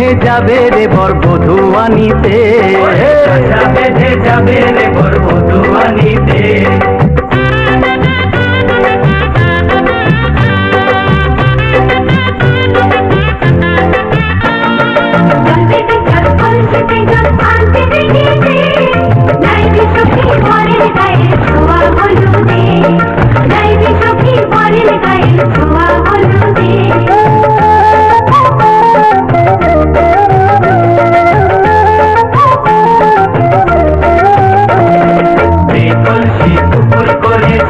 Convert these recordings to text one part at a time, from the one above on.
বেঁধে যাবে রে বর বধূ আনিতে, খাঁচা বেঁধে যাবে রে বর বধূ আনিতে।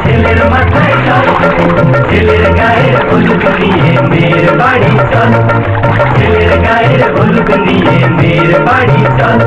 ছেলের মাথায় চল, ছেলের গায়ের হলুদ নিয়ে মেয়ের বাড়ি চল, ছেলের গায়ের হলুদ নিয়ে মেয়ের বাড়ি চল।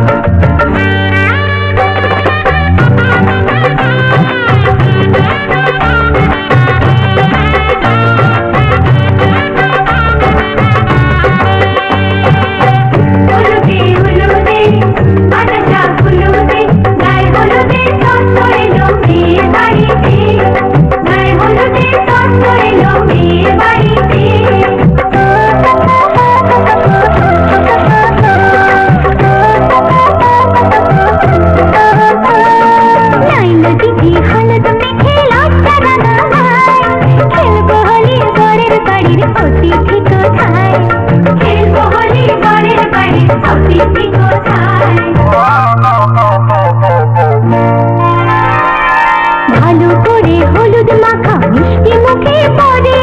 ভালো করে হলুদ মাখা মিষ্টি মুখে পড়ে,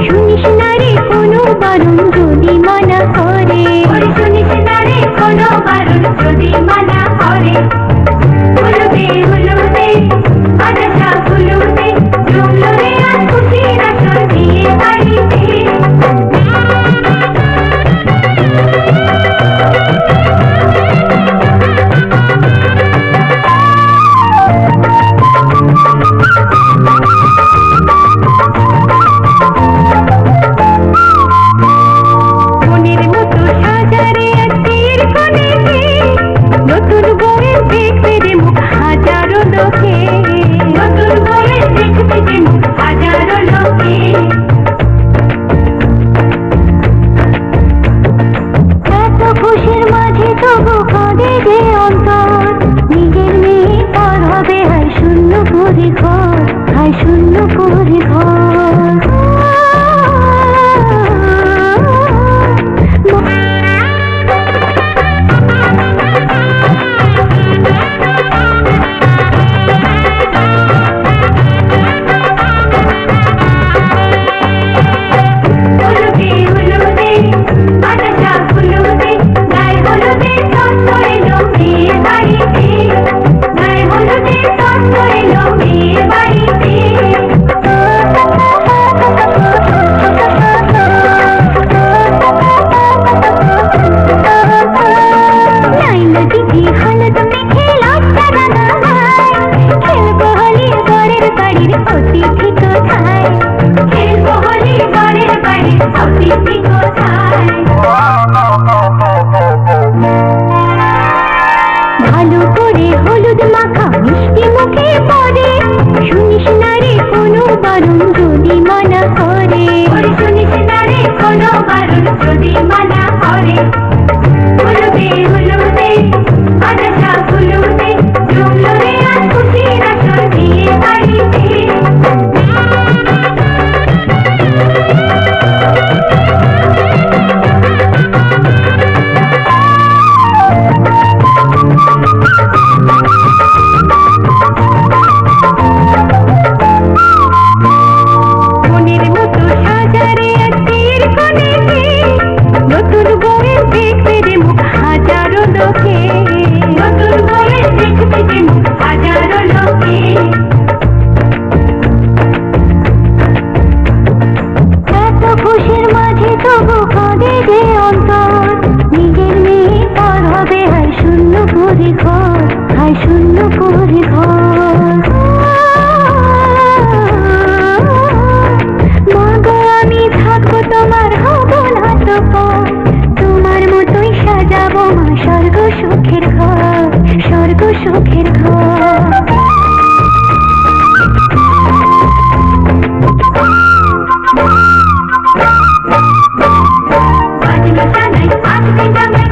শুনিস না রে কোনো বারণ যদি মানা করে, শুনিস না রে কোনো বারণ যদি মানা করে। হলুদে হলুদে আদাসা হলুদে জমলো রে আজ খুশির আসর বিয়ে বাড়িতে। শূন্য করে ঘর ভালো করে হলুদ মাখা মিষ্টি মুখে পড়ে, শুনিস না রে কোনো বারণ যদি মানা করে, শুনিস না রে কোনো বারণ যদি মানা করে। হলুদে হলুদে আদাসা হলুদে জমলো রে আজ খুশির আসর বিয়ে বাড়িতে। শূন্য করে ঘর মাগো আমি থাকবো তোমার হব না তো পর, তোমার মতোই সাজাবো মা স্বর্গ সুখের ঘর, স্বর্গ সুখের ঘর। বাজলো সানাই আজকে জামাই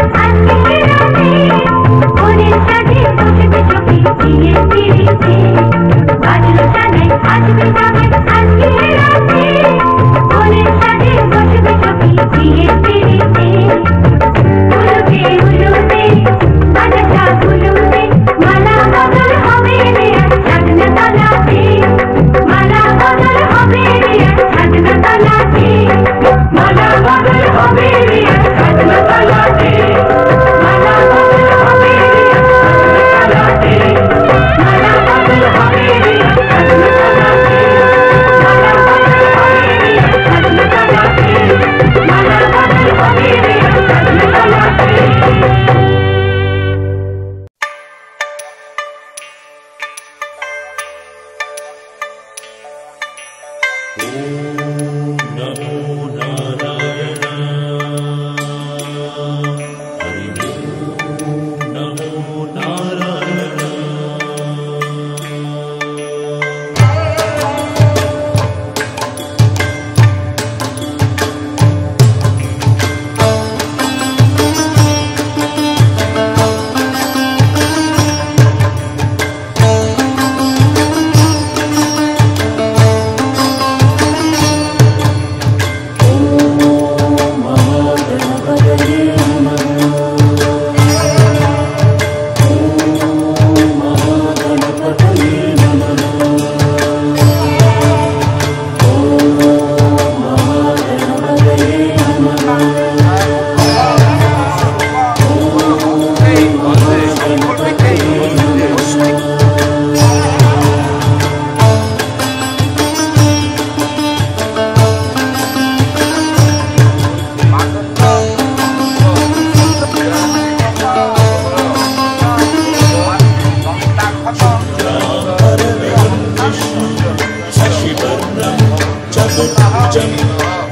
चतुर्भुजं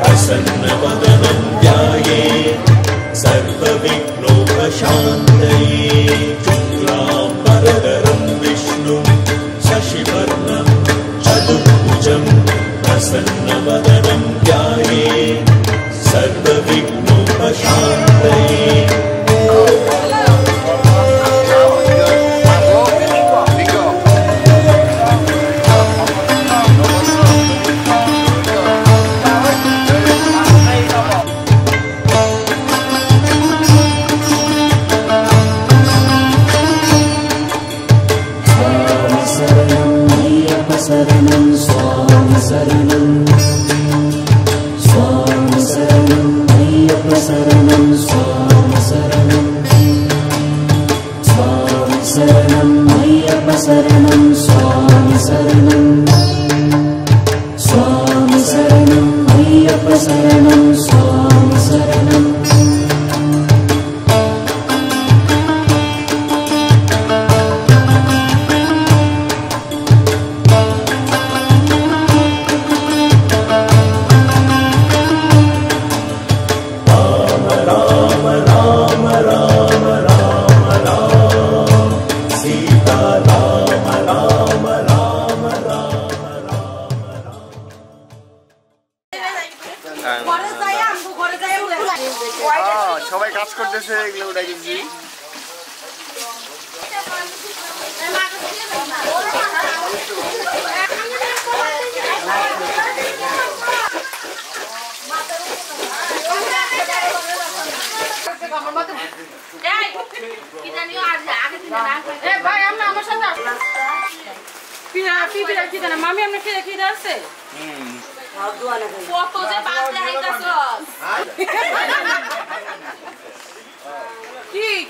प्रसन्नवदनं ध्यायेत् सर्वविघ्नोपशान्तये शुक्लाम्बरधरं विष्णुं शशिवर्णं चतुर्भुजं प्रसन्नवदनं ध्यायेत् सर्वविघ्नोपशान्तये शरणं स्वामी शरणं स्वामी शरणं अय्यप्प शरणं स्वामी शरणं स्वामी शरणं अय्यप्प शरणं स्वामी शरणं स्वामी शरणं अय्यप्प शरणं स्वामी शरणं সবাই কাজ করতেছে এগুলো উঠে গেছি মামি আমরা খেয়ে আসছে কত যে বাদ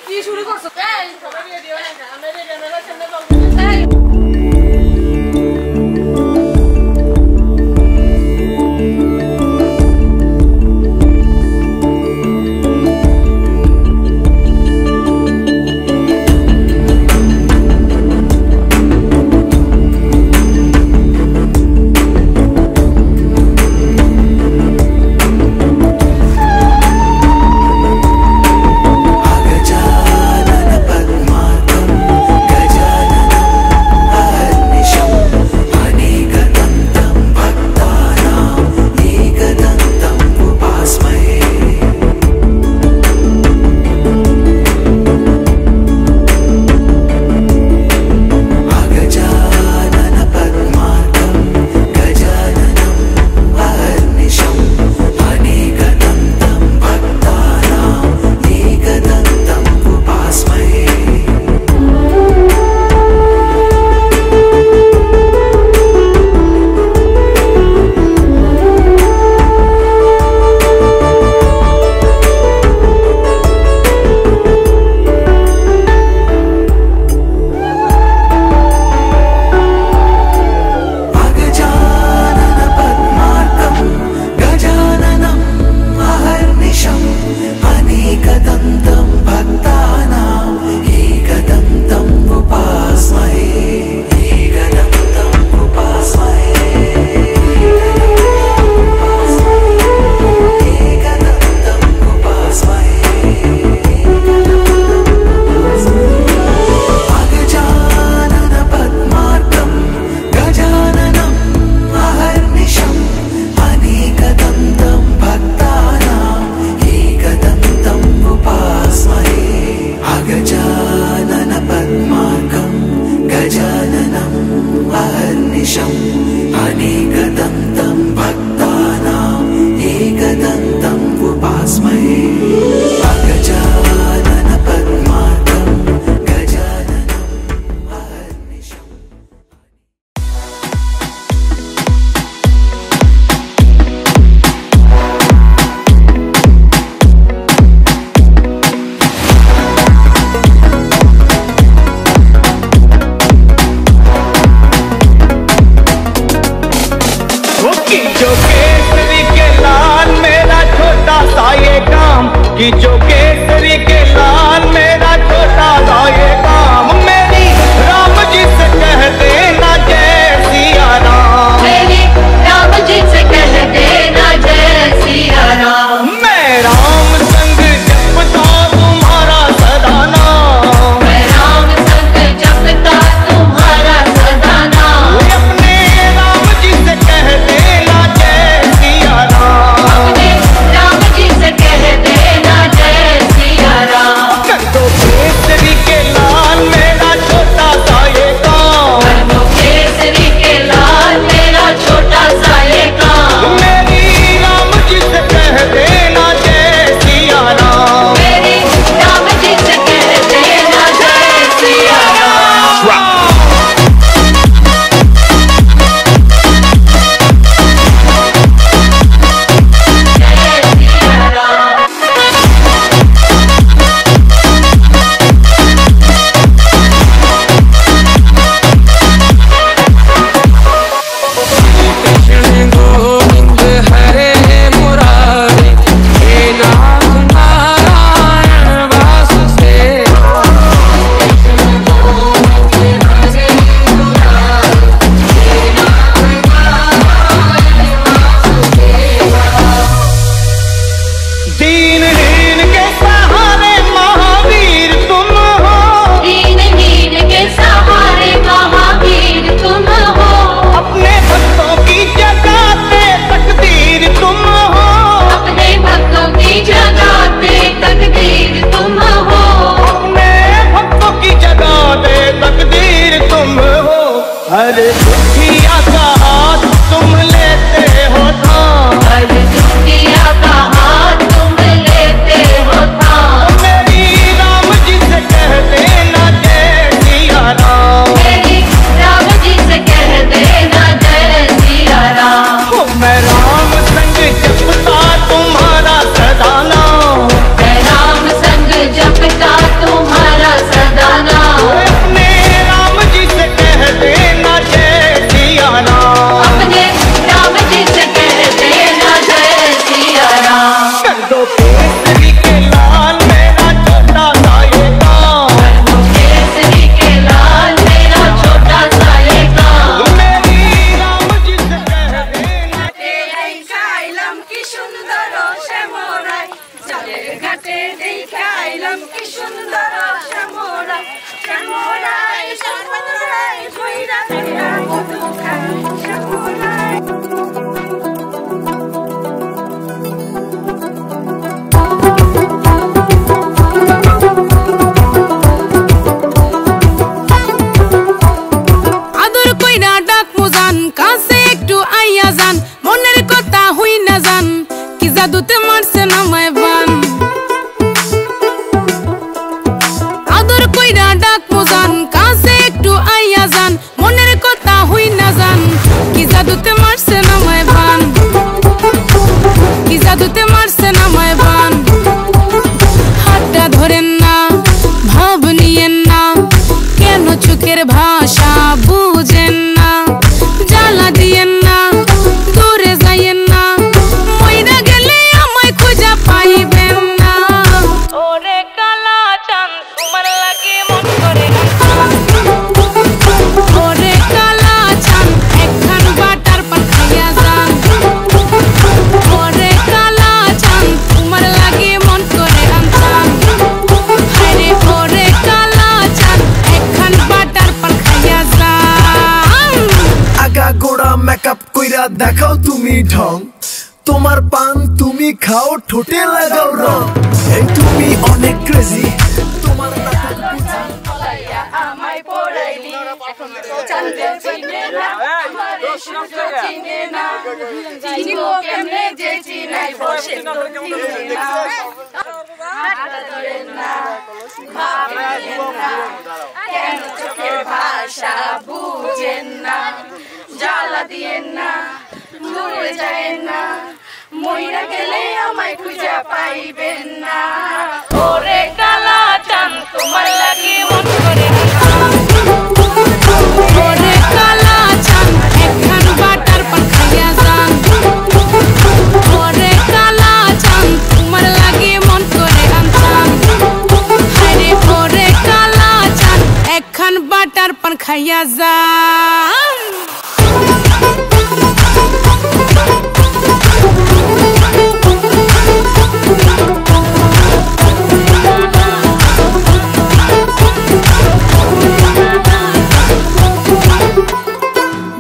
কি শুরু করছো अनेकदन्तं भक्तानां एकदन्तम् उपास्महे अगजानन पद्मार्कं गजाननं अहर्निशम् कि जो केसरी के लाल मेरा छोटा सा ये काम मेरी राम जी से कह देना जय सिया राम मेरी राम जी से कह दे জাদুতে মারছে নামায় বান আদর কইরা ডাক মোজান কাছে একটু আইয়া যান মনের কথা হই না যান কি জাদুতে মারছে নামায় বান কি জাদুতে মারছে নামায় বান হাতটা ধরেন না ভাব নিয়েন না কেন চোখের ভাষা বুঝেন না জ্বালা দিয়েন না দূরে যাইয়েন না মইরা গেলে আমায় খুঁজা পাইবেন না ওরে কালা চাঁদ তোমার লাগে মন করে ওরে কালা চাঁদ একখান বাটার পান খাইয়া যান ওরে কালা চাঁদ তোমার লাগে মন করে আনতাম আরে ওরে কালা চাঁদ একখান বাটার পান খাইয়া যান আগা গোড়া মেকআপ কইরা দেখাও তুমি ঢং তোমার পান তুমি খাও ঠোঁটে লাগাও রং এই তুমি অনেক ক্রেজি তোমার নাটক বুঝি আমায় পড়াইলি চান্দে চিনে না আমারে সূর্য চিনে না চিনিবো কেমনে যে চিনাই বসে তো চিনে না হাতটা ধরেন না ভাবেন না কেন চোখের ভাষা বুঝেন না জ্বালা দিয়েন না দূরে যায়েন না মইরা গেলে আমায় খুঁজে পাইবেন না ওরে কালা চাঁদ তোমার লাগে মন করে ওরে কালা চাঁদ একখান বাটার পান খাইয়া যান ওরে কালা চাঁদ তোমার লাগে মন করে আনতাম আরে ওরে কালা চাঁদ একখান বাটার পান খাইয়া যান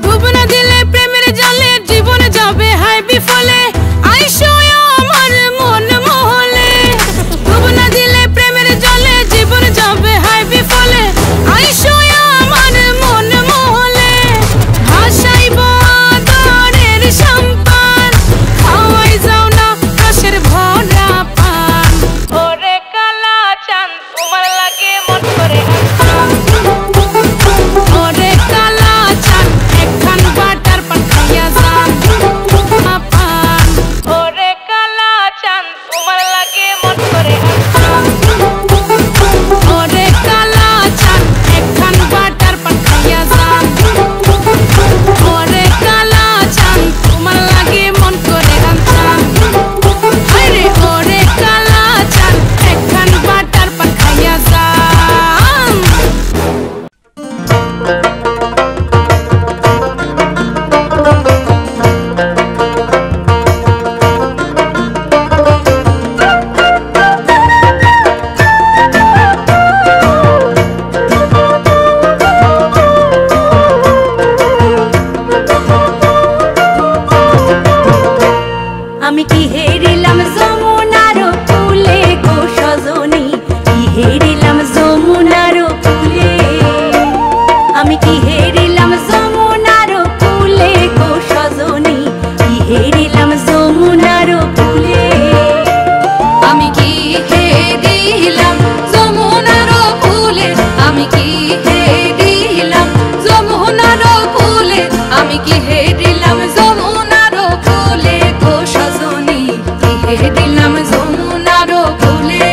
ডুবনা দিলে প্রেমের জলে জীবন যাবে হায় বিফলে আইসো আমার মন মহলে ডুবনা দিলে প্রেমের জলে জীবন যাবে হায় বিফলে আইসো আমার মন মহলে ভাসাইব আদরের সম্পান খাওয়াই যাও না কাশের ভরা পান ওরে কালা চাঁদ তোমার লাগে মন করে ওরে কালা চাঁদ একখান বাটার পান খাইয়া যান পান ওরে কালা চাঁদ তোমার লাগে মন করে ওরে কালা চাঁদ একখান বাটার পান খাইয়া যান ওরে কালা চাঁদ তোমার লাগে মন করে আনতাম আরে ওরে কালা চাঁদ একখান বাটার পান খাইয়া যান আমি কি হেরিলাম যমুনার কুলে গো সজনী কি হেরিলাম যমুনার কুলে আমি কি হেরিলাম যমুনার কুলে গো সজনী কি হেরিলাম যমুনার কুলে আমি কি হেরিলাম যমুনার কুলে আমি কি হেরিলাম যমুনার কুলে আমি কি হেরিলাম যমুনার কুলে গো সজনী কি হেরিলাম যমুনার কুলে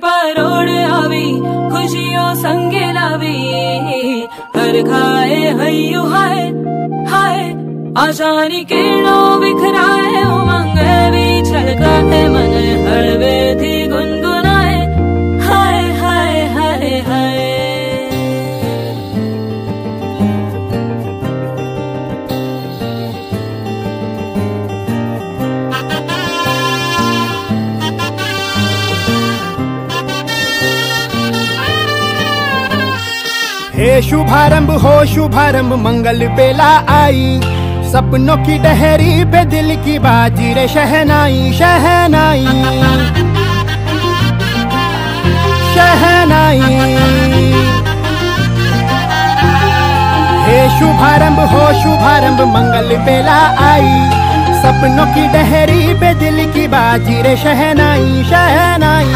परोड़ आवी खुशियों संगे लावी हर खाए हयू हाय हाय आशानी किरणों बिखराए उमंग भी छलकाए मन हड़वे थी गुनगुनाए हाय हाय हाय हाय हे शुभारंभ हो शुभारंभ मंगल बेला आई सपनों की डहरी पे दिल की बाजी रे शहनाई शहनाई शहनाई हे शुभारंभ हो शुभारंभ मंगल बेला आई सपनों की डहरी पे दिल की बाजी रे शहनाई शहनाई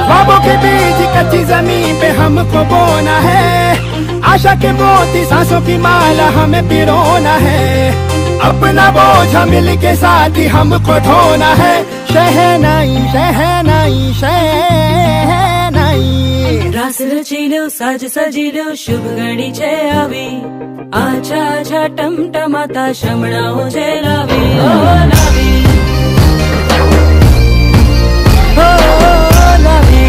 ख्वाबों के बीज कच्ची जमीन पे हमको बोना है आशा के मोती सांसों की माला हमें पिरोना है अपना बोझ मिल के साथ ही हमको ढोना है शहनाई शहनाई शहनाई रास रचिलो साज सजिलो शुभ घड़ी छे आवी आछा आछा टमटमाता शमणाओ छे लावी ओ लावी ओ लावी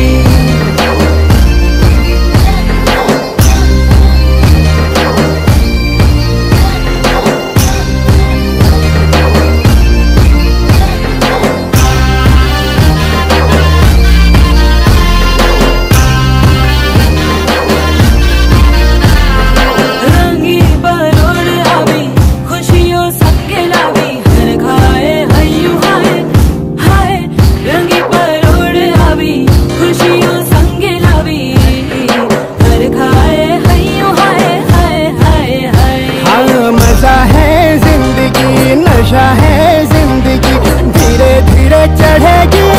नशा है जिंदगी धीरे धीरे चढ़ेगी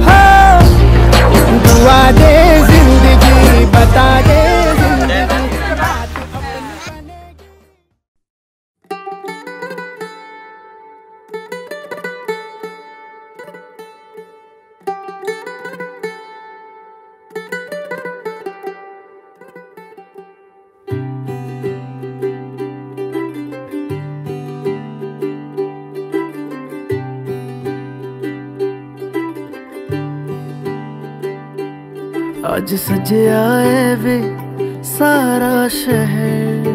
हो दुआ दे जिंदगी बता दे आज सजया है वे सारा शहर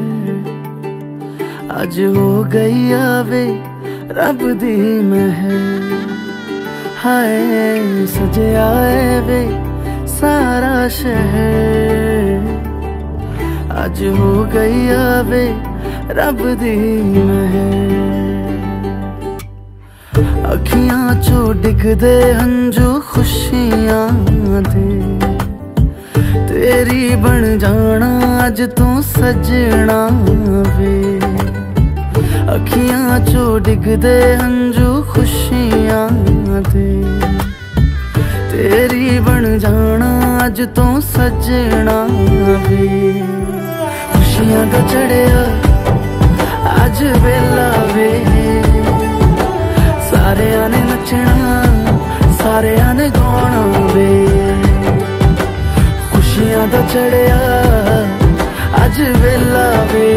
आज हो गई आवे रब दी महर हाय सजया है वे सारा शहर आज हो गई आवे रब दी महर अखियां चो डिगदे हंजू खुशियां दे तेरी बन जाना अज तू सजना वे अखियां चो डिगदे हंजू खुशियां दे तेरी बन जाना अज तू सजना वे खुशियां दा चढ़िया अज वेला वे सारे ने नचना सारे ने गाना वे खुशियां दा चढ़िया अज वेला वे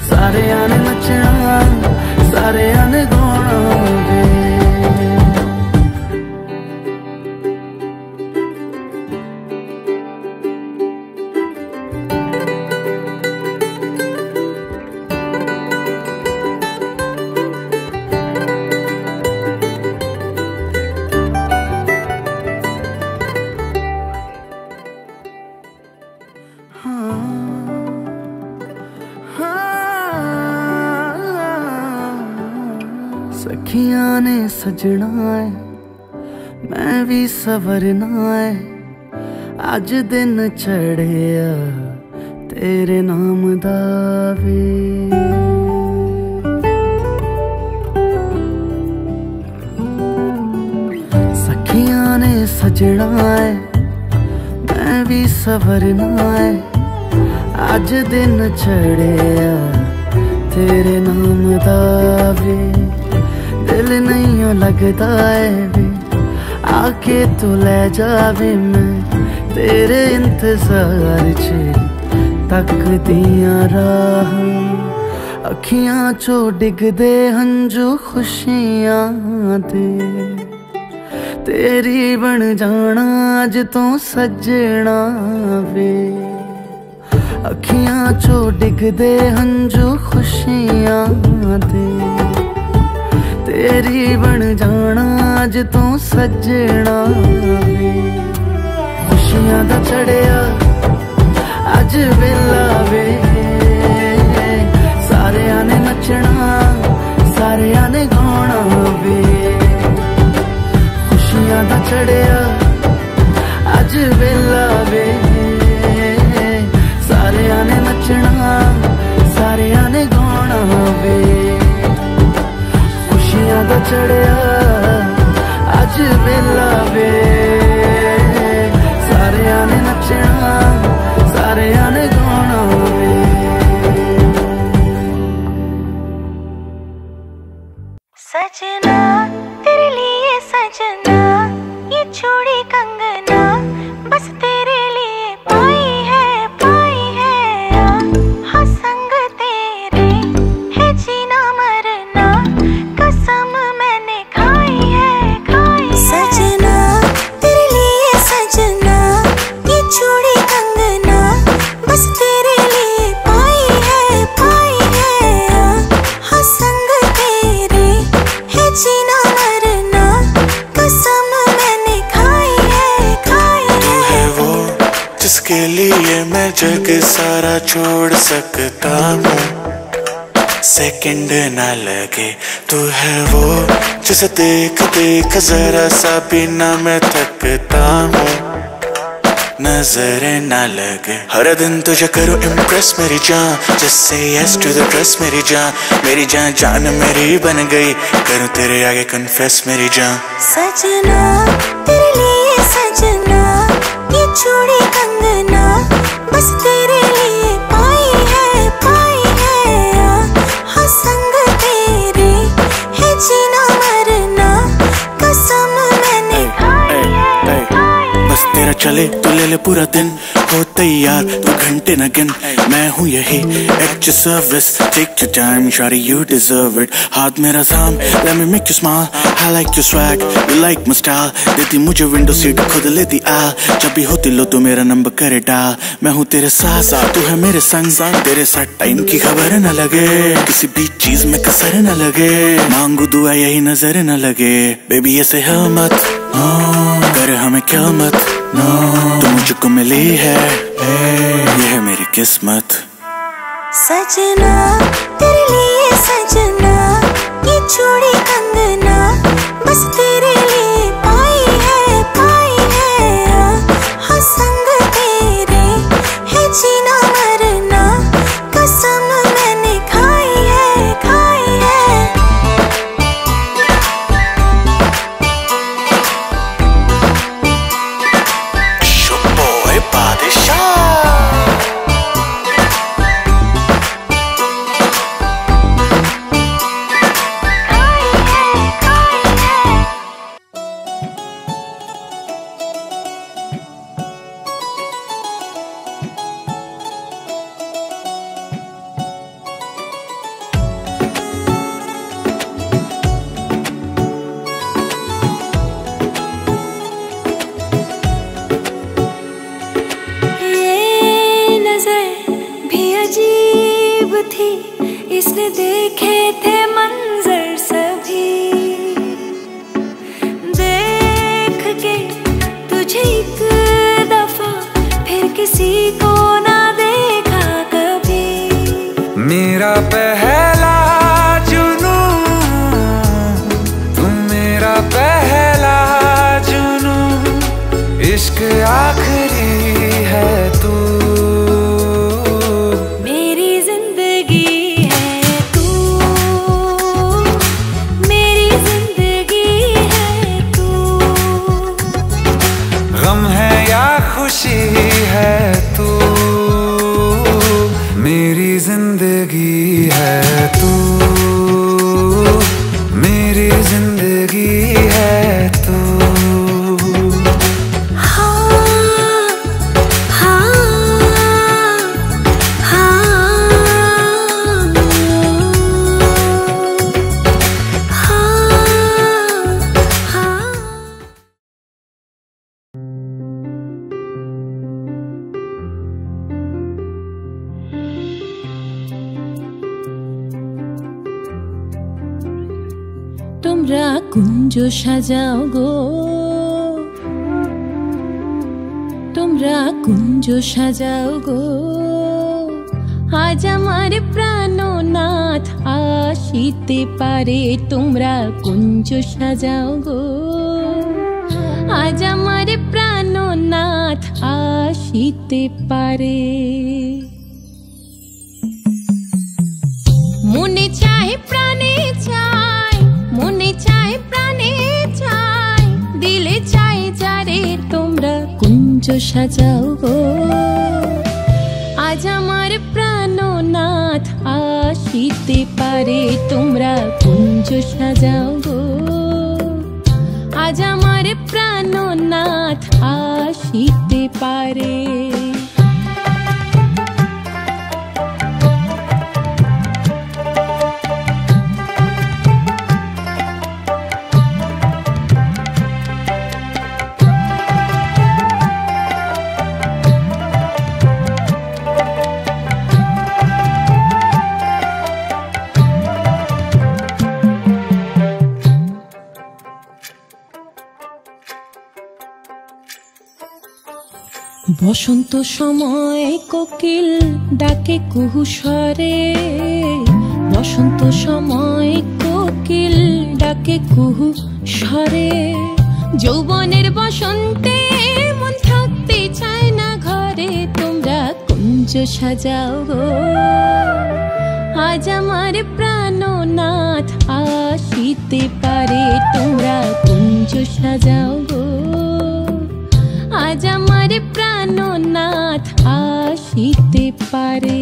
सारे ने नचना सारे ने गाना वे सखियां ने सजना है मैं भी सवरना है अज दिन चढ़िया तेरे नाम दा वे सखियां ने सजना है मैं भी सवरना है अज दिन चढ़िया तेरे नाम दा वे दिल नहीं लगदा है वे आके तू ले जावे मैं तेरे इंतजार च तक दियां राह अखियां चो डिगदे हंजू खुशियां दे तेरी बन जाना अज तो सजना वे अखियां चो डिगदे हंजू खुशियां दे तेरी बन जाना अज तो सजना वे खुशियां दा चढ़िया अज वेला वे सारियां ने नचना सारियां ने गाना वे खुशियां दा चढ़िया अज वेला वे सारियां ने नचना सारियां ने गाना वे खुशियां दा चढ़िया अज वेला वे सारियां ने नचना सारियां ने गाना वे सजना तेरे लिए सजना ये चूड़ी कंगना बस तेरे लिए पाई है हाँ संग तेरे है जीना मरना कसम मैंने खाई है सजना तेरे लिए सजना ये चूड़ी कंगना बस तेरे लिए पाई है हाँ संग तेरे है जीना मरना कसम मैंने खाई है तू है वो जिसके लिए मैं जग सारा छोड़ सकता हूँ सेकंड ना लगे तू है वो जिसे देख देख जरा सा भी ना मैं थकता हूँ नजरें ना लगे हर दिन तुझे करूँ इम्प्रेस मेरी जान just say yes to the dress मेरी जान जान मेरी बन गई करूँ तेरे आगे कन्फेस मेरी जान सजना तेरे लिए सजना ये चूड़ी कंगना बस तेरे लिए पाई है हाँ संग तेरे है जीना मरना कसम मैंने खाई है बस तेरा चले तो ले ले पूरा दिन हो तैयार तू घंटे न गिन मैं हूँ यही at your service take your time shawty you deserve it हाथ मेरा थाम let me make you smile I like your swag you like my style देती मुझे विंडो सीट खुद लेती आ जब भी होती लो तो मेरा नंबर करे डाल मैं हूँ तेरे साथ तू है मेरे संग तेरे साथ टाइम की खबर न लगे किसी भी चीज में कसर न लगे मांगू दुआ यही नजर न लगे बेबी ऐसे है मत कर हमें क्या मत तू मुझको मिली है ये है मेरी किस्मत सजना तेरे लिए सजना ये चूड़ी कंगना बस तेरे लिए पाई है हाँ संग तेरे है जीना मरना कसम मैंने खाई है boy बादशाह इसने देखे थे मंजर सभी देख के तुझे एक दफा फिर किसी को ना देखा कभी मेरा पहला जुनून तुम मेरा पहला जुनून इश्क आखिरी है तू खुशी है तू मेरी जिंदगी है जिंदगी है तू। তোমরা কুঞ্জ সাজাও গো, তোমরা কুঞ্জ সাজাও গো, আজ আমার প্রাণনাথ আসিতে পারে। তোমরা কুঞ্জ সাজাও গো, আজ আমার প্রাণনাথ আসিতে পারে। মনে চায় প্রাণে চায়, মনে চায় প্রাণে চায়, দিলে চায় যারে। তোমরা কুঞ্জ সাজাও গো, আজ আমার প্রাণনাথ আসিতে পারে। তোমরা কুঞ্জ সাজাও গো, আজ আমার প্রাণনাথ আসিতে পারে। বসন্ত সময় কোকিল ডাকে কুহু স্বরে, বসন্ত সময় কোকিল ডাকে কুহু স্বরে। যৌবনের বসন্তে মন থাকতে চায় না ঘরে। তোমরা কুঞ্জ সাজাও গো, আজ আমার প্রাণনাথ আসিতে পারে। তোমরা কুঞ্জ সাজাও গো, আজ আমার প্রাণনাথ আসিতে পারে।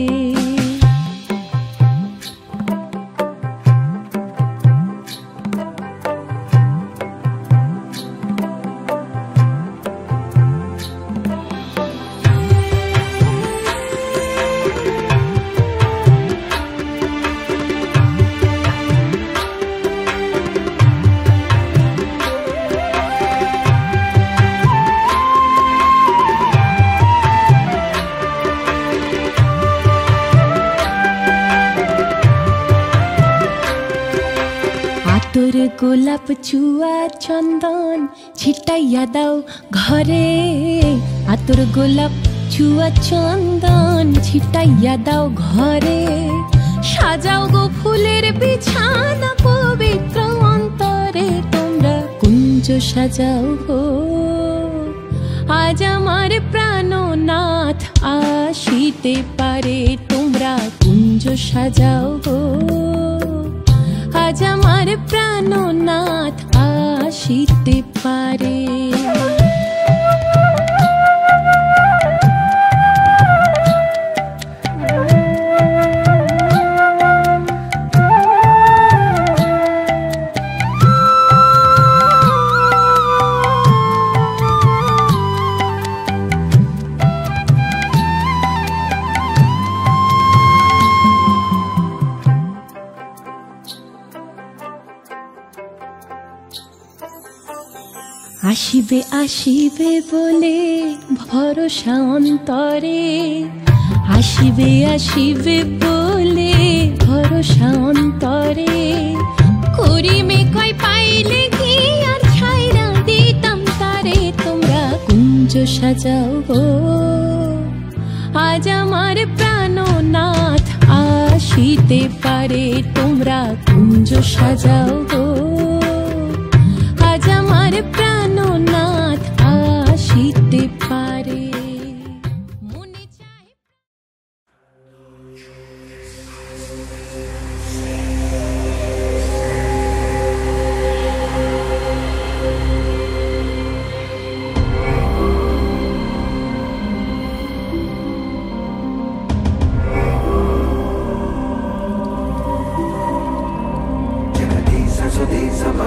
আতর গোলাপ চুয়া চন্দন ছিটাইয়া দাও ঘরে। আতর গোলাপ চুয়া চন্দন ছিটাইয়া দাও ঘরে। সাজাও গো ফুলের বিছানা পবিত্র অন্তরে। তোমরা কুঞ্জ সাজাও গো, আজ আমার প্রাণনাথ আসিতে পারে। তোমরা কুঞ্জ সাজাও গো, আজ আমার প্রাণনাথ আসিতে পারে। আসিবে আসিবে বলে ভরসা অন্তরে, আসিবে আসিবে বলে ভরসা অন্তরে। করিমে কয় পাইলে কি আর ছাইরা দিতাম তারে। তোমরা কুঞ্জ সাজাও গো, আজ আমার প্রাণনাথ আসিতে পারে। তোমরা কুঞ্জ সাজাও গো, আজ আমার প্রাণনাথ আসিতে পারে। মনে চায় so these are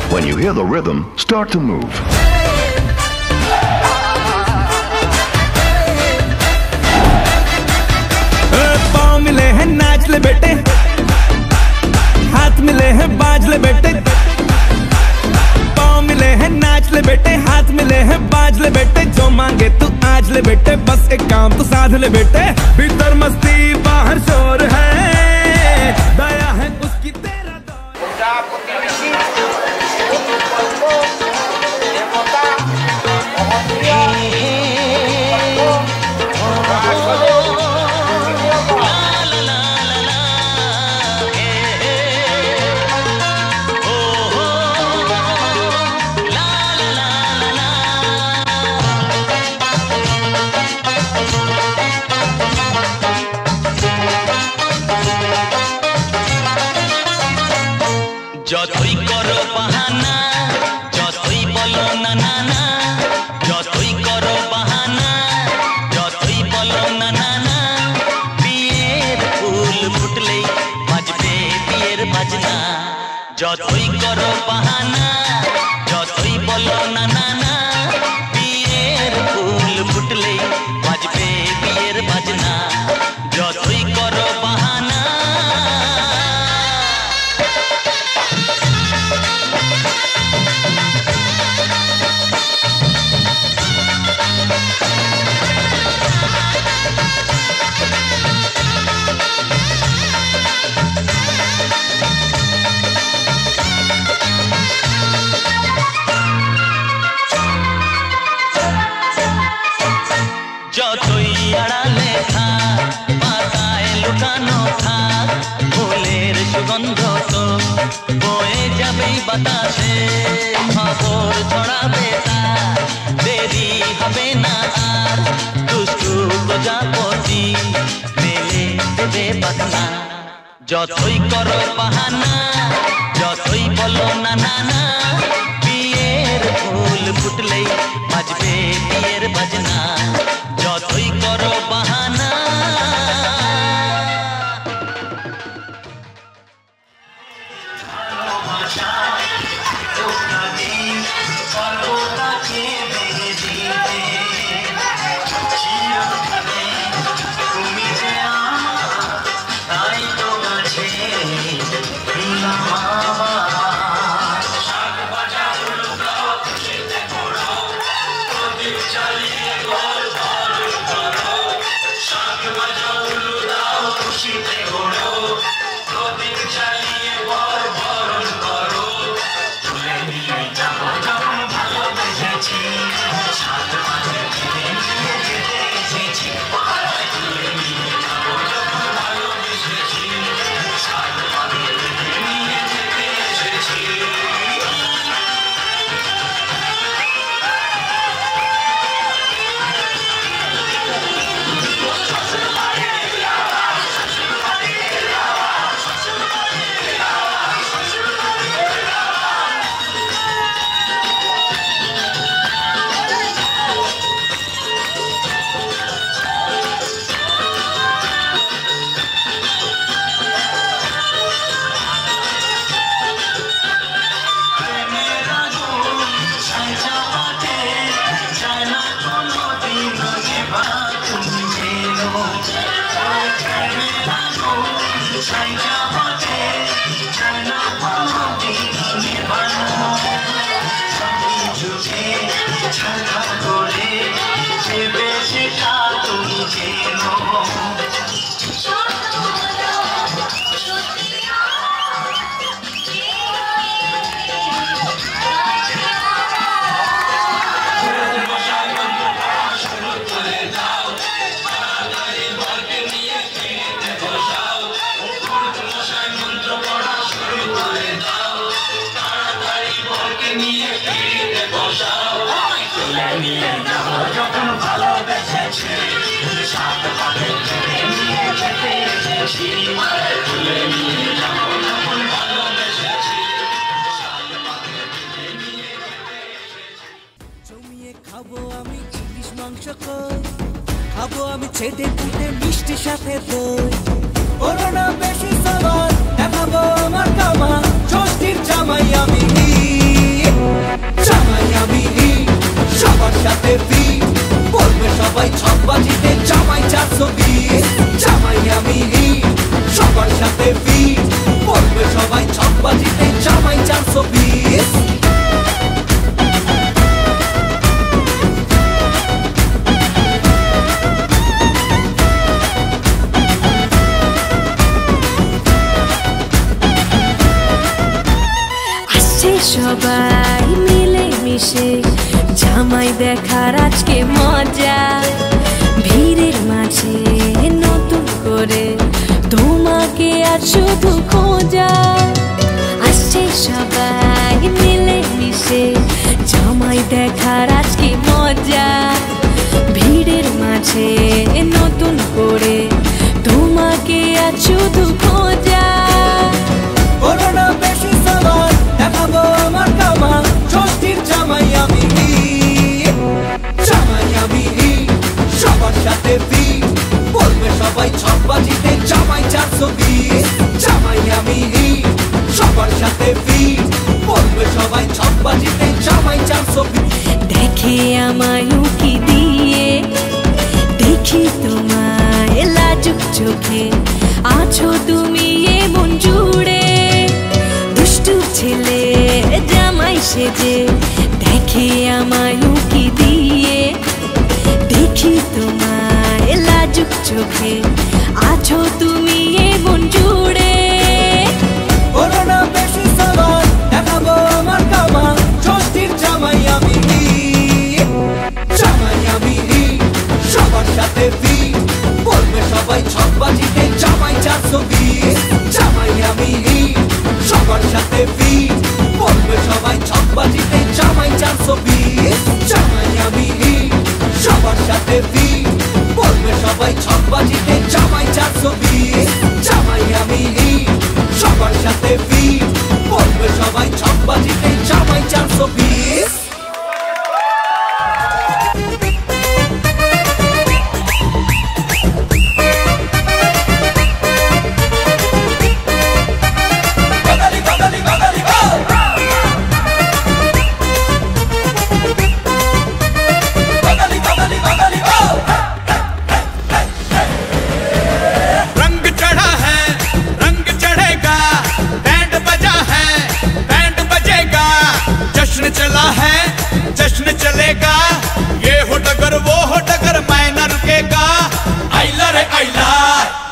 When you hear the rhythm, start to move. पाँव मिले हैं नाच ले बेटे, हाथ मिले हैं बाज ले बेटे। पाँव मिले हैं नाच ले बेटे, हाथ मिले हैं बाज ले बेटे। जो मांगे तू आज ले बेटे, बस एक काम तू साध ले बेटे। भीतर मस्ती बाहर शोर है, दया है उसकी तेरा ছড়াবে তার দেরি হবে না আর দুষ্টু প্রজাপতি মেলে দেবে পাখনা যতই করো বাহানা যতই বলো না না না বিয়ের ফুল ফুটলেই বাজবে বিয়ের বাজনা যতই করো বাহানা জমিয়ে খাবো আমি ইলিশ মাংস কই খাবো আমি ছেদে পিঠে মিষ্টি সাথে দই করোনা বেশি সাবার দেখাবো আমার কামা ষষ্ঠীর জামাই আমি সবার সাথে বলবে সবাই ছকবাজিতে জামাই 420 জামাই আমি সবার সাথে বলবে সবাই ছকবাজিতে জামাই 420 সবাই মিলে মিশে জামাই দেখার আজকে মজা ভিড়ের মাঝে নতুন করে তোমাকে আর শুধু খোঁজা আসছে সবাই মিলে মিশে জামাই দেখার আজকে মজা ভিড়ের মাঝে নতুন করে তোমাকে আর শুধু খোঁজা করোনা বেশি সাবার দেখাবো আমার কামা ষষ্ঠীর জামাই আমি সবার সাথে বলবে সবাই ছকবাজিতে জামাই 420 জামাই আমি সবার সাথে বলবে সবাই ছকবাজিতে জামাই 420 দেখে আমায় উকি দিয়ে দেখি তোমায় লাজুক চোখে আছো তুমি এমন জুড়ে দুষ্টু ছেলে জামাই সেজে দেখে আমায় উকি দিয়ে দেখি তোমায় লাজুক চোখে আছো তুমি এমন জুড়ে করোনা বেশি সাবার দেখাবো আমার কামা ষষ্ঠীর জামাই আমি সবার সাথে বলবে সবাই ছকবাজিতে জামাই 420 জামাই আমি সবার সাথে বলবে সবাই ছকবাজিতে জামাই 420 420 জামাই আমি সবার সাথে ফিট বলবে সবাই ছকবাজিতে জামাই 420 জামাই আমি সবার সাথে ফিট বলবে সবাই ছকবাজিতে জামাই 420 चला है जश्न चलेगा ये हो डगर वो हो डगर मैं न रुकेगा आइला रे आइला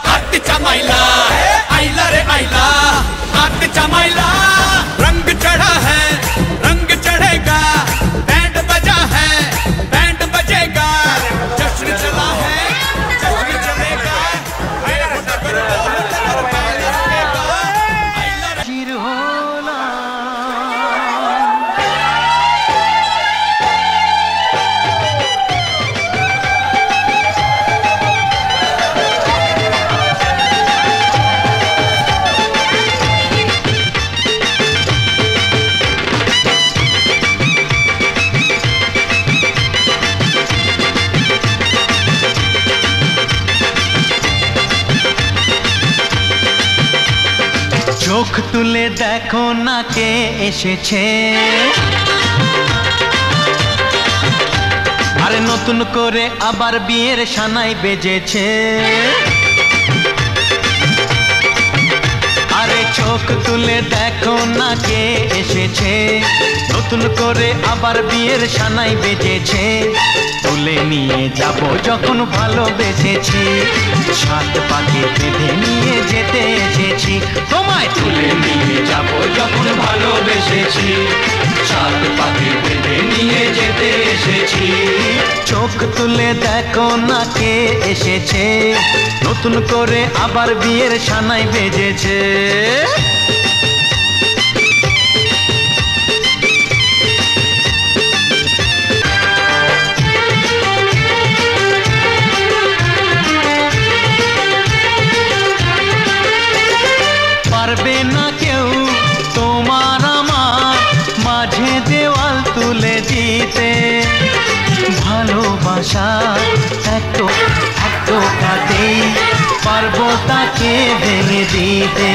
हाथ चमाइला आइला रे आइला हाथ चमाइला रंग चढ़ा है रंग चढ़ेगा बैंड बजा है बैंड बजेगा जश्न चला है जश्न चलेगा ये हो डगर वो हो डगर मैं न रुकेगा आइला रे চোখ তুলে দেখো না কে এসেছে আরে নতুন করে আবার বিয়ের সানাই বেজেছে আরে চোখ তুলে দেখো না কে এসেছে নতুন করে আবার বিয়ের সানাই বেজেছে তুলে নিয়ে যাব যখন ভালোবেসেছি সাত পাকে বেঁধে নিয়ে যেতে এসেছি তোমায় তুলে নিয়ে যাব যখন ভালোবেসেছি সাত পাকে বেঁধে নিয়ে যেতে এসেছি চোখ তুলে দেখো না কে এসেছে নতুন করে আবার বিয়ের সানাই বেজেছে পারবে না কেউ তোমার আমার মাঝে দেওয়াল তুলে দিতে ভালোবাসা একটু একটু কাটেই পারবো তাকে ভেঙে দিতে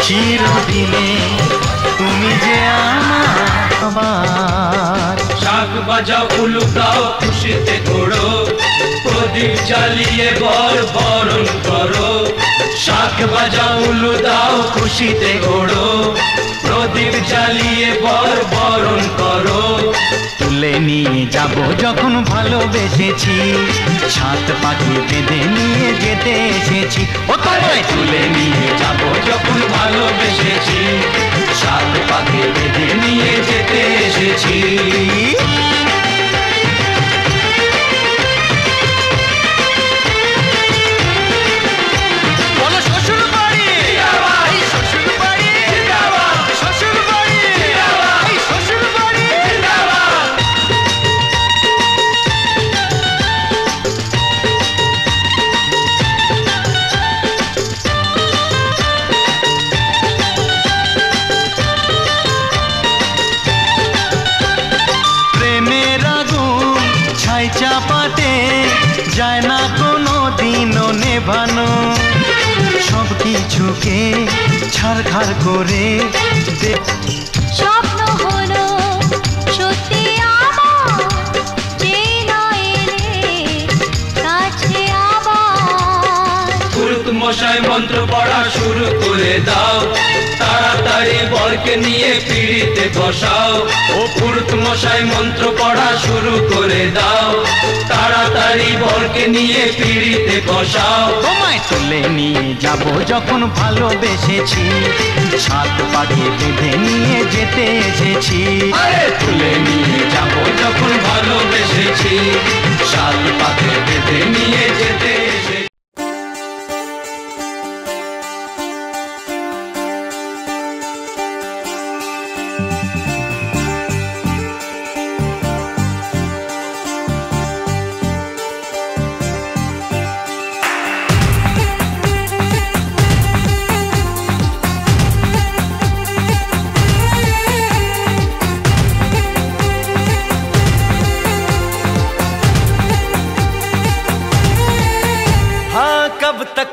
চিরদিনে তুমি যে আমার শাক বাজাও উলু দাও খুশিতে ঘোড়ো প্রদীপ জ্বালিয়ে বরণ করো শাক বাজাও উলু দাও খুশিতে ঘোড়ো প্রদীপ জ্বালিয়ে বরণ করো তুলে নিয়ে যাব যখন ভালোবেসেছি সাত পাখি বেঁধে নিয়ে যেতে এসেছি ও তোমায় তুলে নিয়ে যাব যখন ভালোবেসেছি সাত পাখি বেঁধে নিয়ে যেতে এসেছি চাপাতে যায় না কোনো দিনও নেভানো সব কিছুকে ছাড়খাড় করে স্বপ্ন হলো সত্যি আমার যে নয় রে কাছে আবার পুরুত মশাই মন্ত্র পড়া শুরু করে দাও তাড়াতাড়ি বরকে নিয়ে পিড়িতে বসাও ও পুরুত মশাই মন্ত্র পড়া শুরু করে দাও তাড়াতাড়ি বরকে নিয়ে পিড়িতে বসাও তোমায় তুলে নিয়ে যাব যখন ভালোবেসেছি সাত পাখি বেঁধে নিয়ে যেতে এসেছি আরে তুলে নিয়ে যাব যখন ভালোবেসেছি সাত পাখি বেঁধে নিয়ে যেতে এসেছি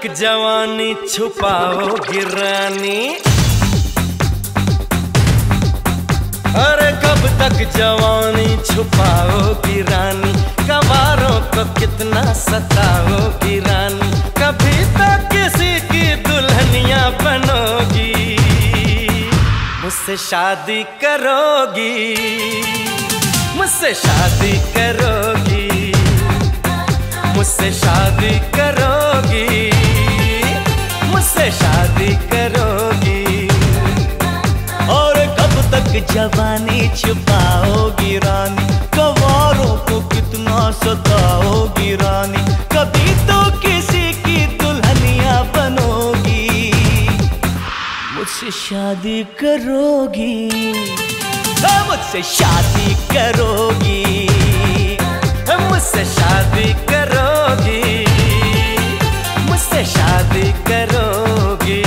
तक जवानी छुपाओगी रानी, अरे कब तक जवानी छुपाओगी रानी, कवारों को कितना सताओगी रानी, कभी तो किसी की दुल्हनिया बनोगी, मुझसे शादी करोगी, मुझसे शादी करोगी, मुझसे शादी करोगी, मुझसे शादी करोगी। और कब तक जवानी छुपाओगी रानी, कवारों को कितना सताओगी रानी, कभी तो किसी की दुल्हनिया बनोगी, मुझसे शादी करोगी, मुझसे शादी करोगी, मुझसे शादी करोगी, मुझसे शादी करोगी।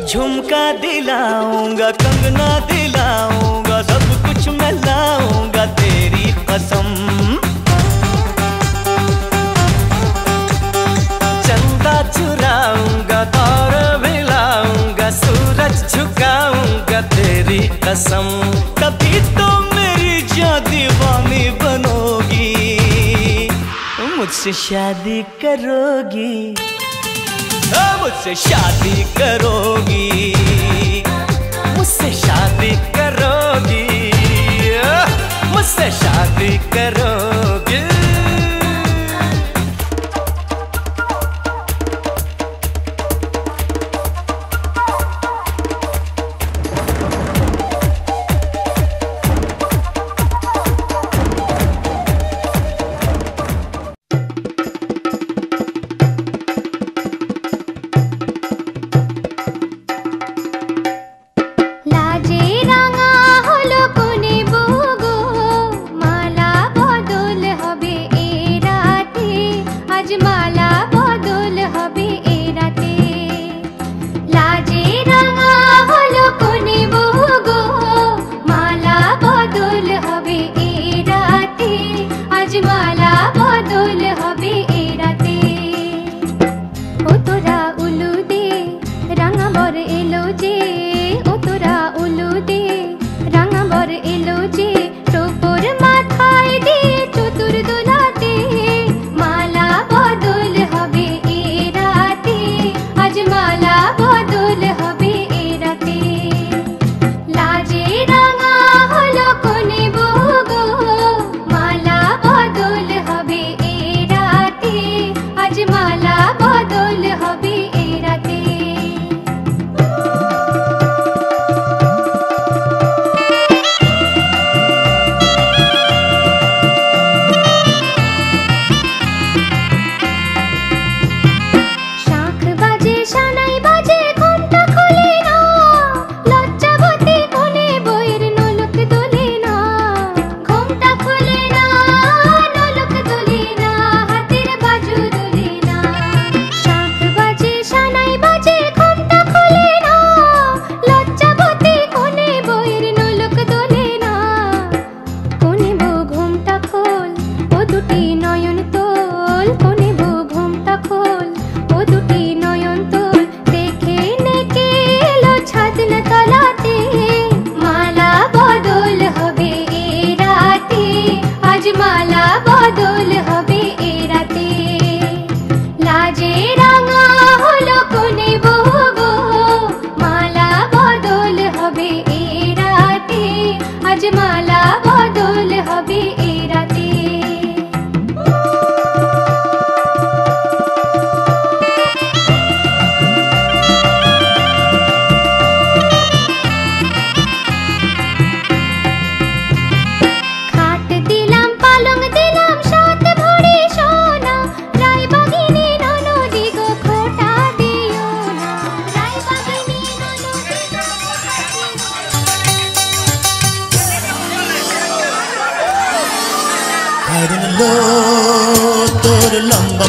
झुमका दिलाऊंगा, कंगना दिलाऊंगा, सब कुछ मैं लाऊंगा तेरी कसम, चंदा चुराऊंगा, तारे मिलाऊंगा, सूरज झुकाऊंगा तेरी कसम, तभी तो मेरी जान दीवानी बनोगी, मुझसे शादी करोगी, मुझसे शादी करोगी, मुझसे शादी करोगी, मुझसे शादी करोगी।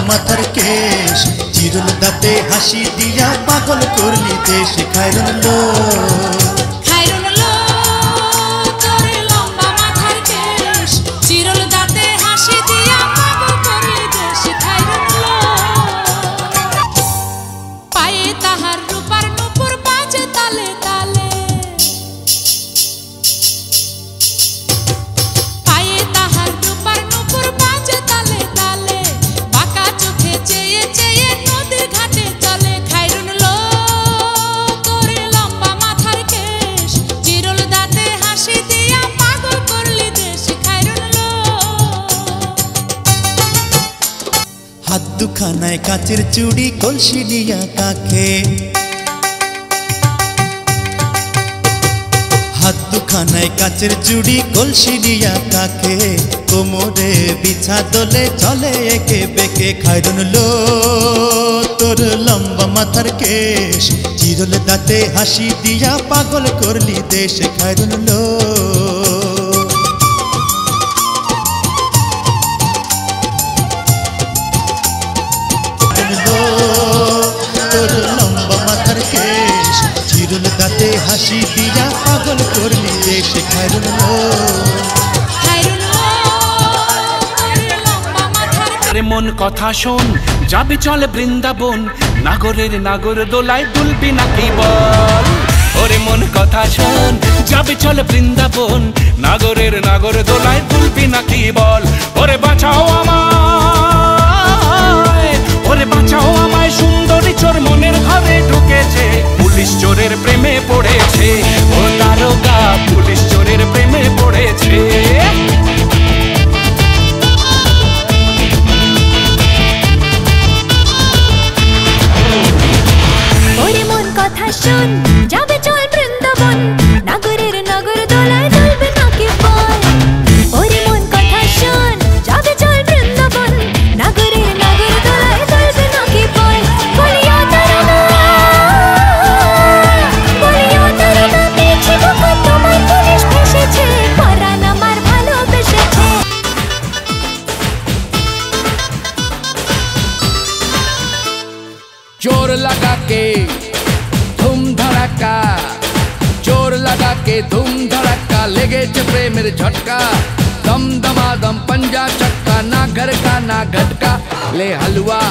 মাথার কেশ চিরল দাঁতে হাসি দিয়া পাগল করলি দেশ খায়রুন লো দুখানায় কাচের চুড়ি কলসি নিয়া কাকে হাত দুখানায় কাচের চুড়ি কলসি নিয়া কাকে কোমরে বিছা দোলে চলে একে বেকে খায়রুন লো তোর লম্বা মাথার কেশ চিরল দাঁতে হাসি দিয়া পাগল করলি দেশ খায়রুন লো তোর লম্বা মাথার কেশ চিরল দাঁতে হাসি দিয়া পাগল করলি দেশ খায়রুন লো মন কথা শোন যাবে চলে বৃন্দাবন নাগরের নাগর দোলায় দুলবি নাকি বল ওরে মন কথা শোন যাবে চলে বৃন্দাবন নাগরের নাগর দোলায় দুলবি নাকি বল ওরে বাঁচাও আমায় ওরে বাঁচাও আমায় সুন্দরী চোর মনের ঘরে ঢুকেছে পুলিশ চোরের প্রেমে পড়েছে ও দারোগা পুলিশ চোরের প্রেমে পড়েছে ওরে মন কথা শোন যাবে চল বৃন্দাবন নাগরের নাগর দোলায় দুলবে নাকি বল ওরে মন কথা শোন যাবে চল বৃন্দাবন নাগরের নাগর দোলায় দুলবে নাকি বল বলিও তারা পেয়েছি বুকে তোমার পুলিশ ফেসেছে পরাণ আমার ভালোবেসেছে जोर लगा के धूम धड़का जोर लगा के धूम धड़का लेगे प्रेमेर झटका दम दमादम पंजा चक्का ना घर का ना घटका ले हलवा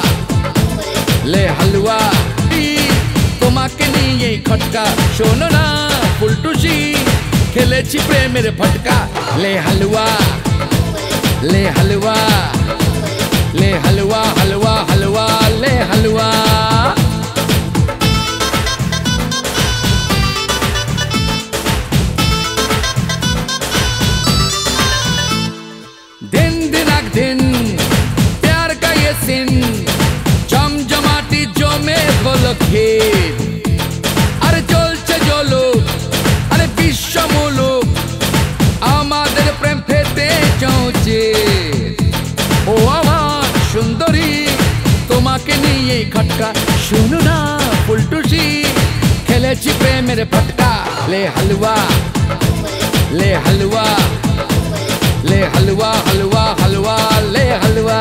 তোমাকে নিয়ে খটকা শোনো না ফুলটুসি খেলেছি প্রেমের ভটকা ले हलवा हलवा हलवा हलवा ले हलवा दिन दिनाक दिन प्यार का ये सीन जमजमाटी जो में गोल खेल अरे चलছে জলুক अरे বিশ্ব মুলুক আমাদের প্রেম পেতে চলছে ও আমার সুন্দরী তোমাকে নিয়ে খটকা শুনো না ফুলটুসি খেলেছি প্রেমের ফটকা ले हलवा हलवा हलवा ले हलवा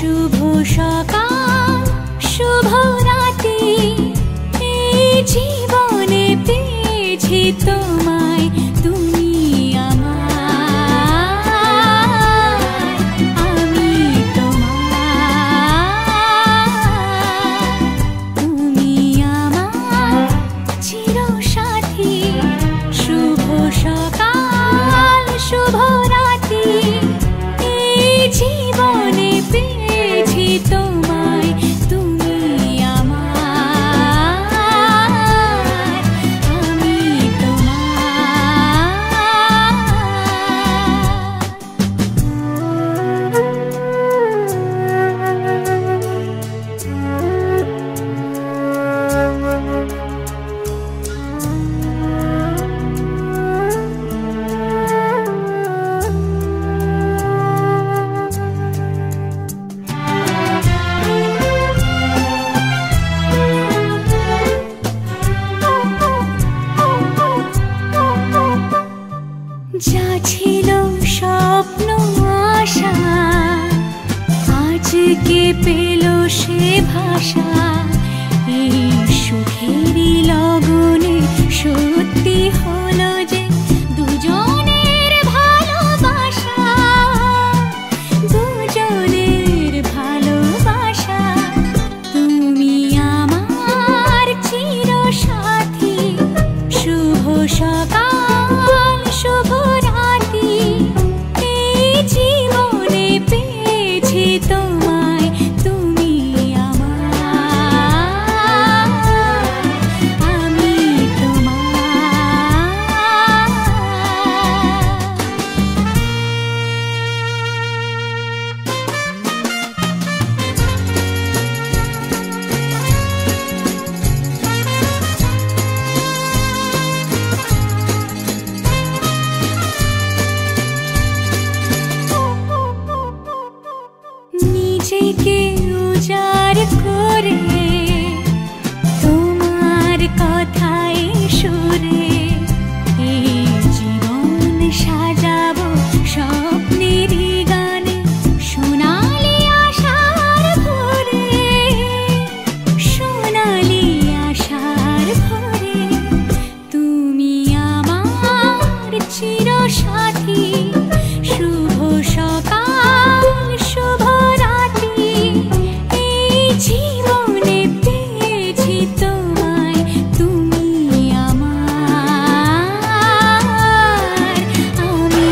শুভ সকাল শুভ রাত্রি থেকে পেল সে ভাষা এই সুখেরই লগনে সত্যি হলো যে দুজনের ভালোবাসা, দুজনের ভালোবাসা। তুমি আমার চিরসাথী, শুভ সকাল শুভ রাতি, এই জীবনে পেয়েছি তোমায়, তুমি আমার, আমি নিজেকে উজাড় করে তোমার কথায় সুরে এই জীবন সাজাবো স্বপ্নেরই গানে, সোনালি আশার ভোরে, সোনালি আশার ভোরে। তুমি আমার চিরসাথী, শুভ সকাল শুভ রাতি, এই জীবনে পেয়েছি তোমায়, তুমি আমার, আমি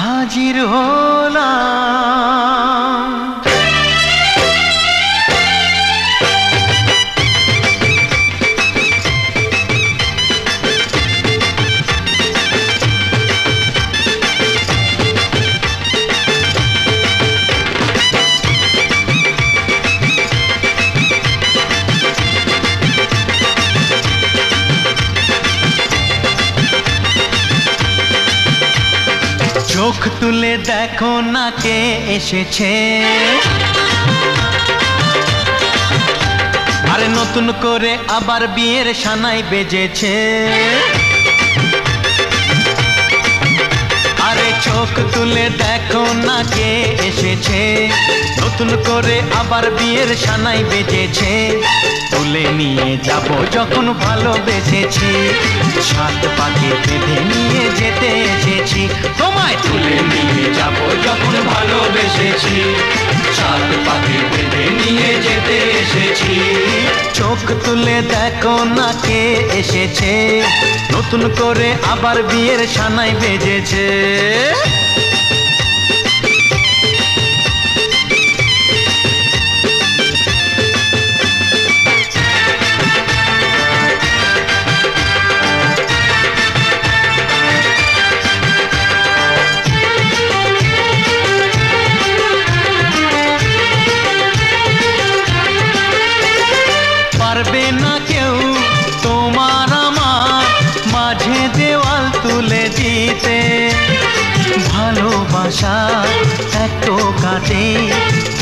হাজির হলাম চোখ তুলে দেখো না কে এসেছে, আরে নতুন করে আবার বিয়ের সানাই বেজেছে। আরে চোখ তুলে দেখো না কে এসেছে, নতুন করে আবার বিয়ের সানাই বেজেছে। তুলে নিয়ে যাব যখন ভালোবেসেছি, সাত পাকে বেঁধে নিয়ে যেতে এসেছি। তোমায় তুলে নিয়ে যাব যখন ভালোবেসেছি, সাত পাকে বেঁধে নিয়ে যেতে এসেছি। চোখ তুলে দেখো না কে এসেছে, নতুন করে আবার বিয়ের সানাই বেজেছে। পারবে না কেউ তোমার আমার মাঝে দেওয়াল তুলে দিতে, ভালোবাসা এত কাটে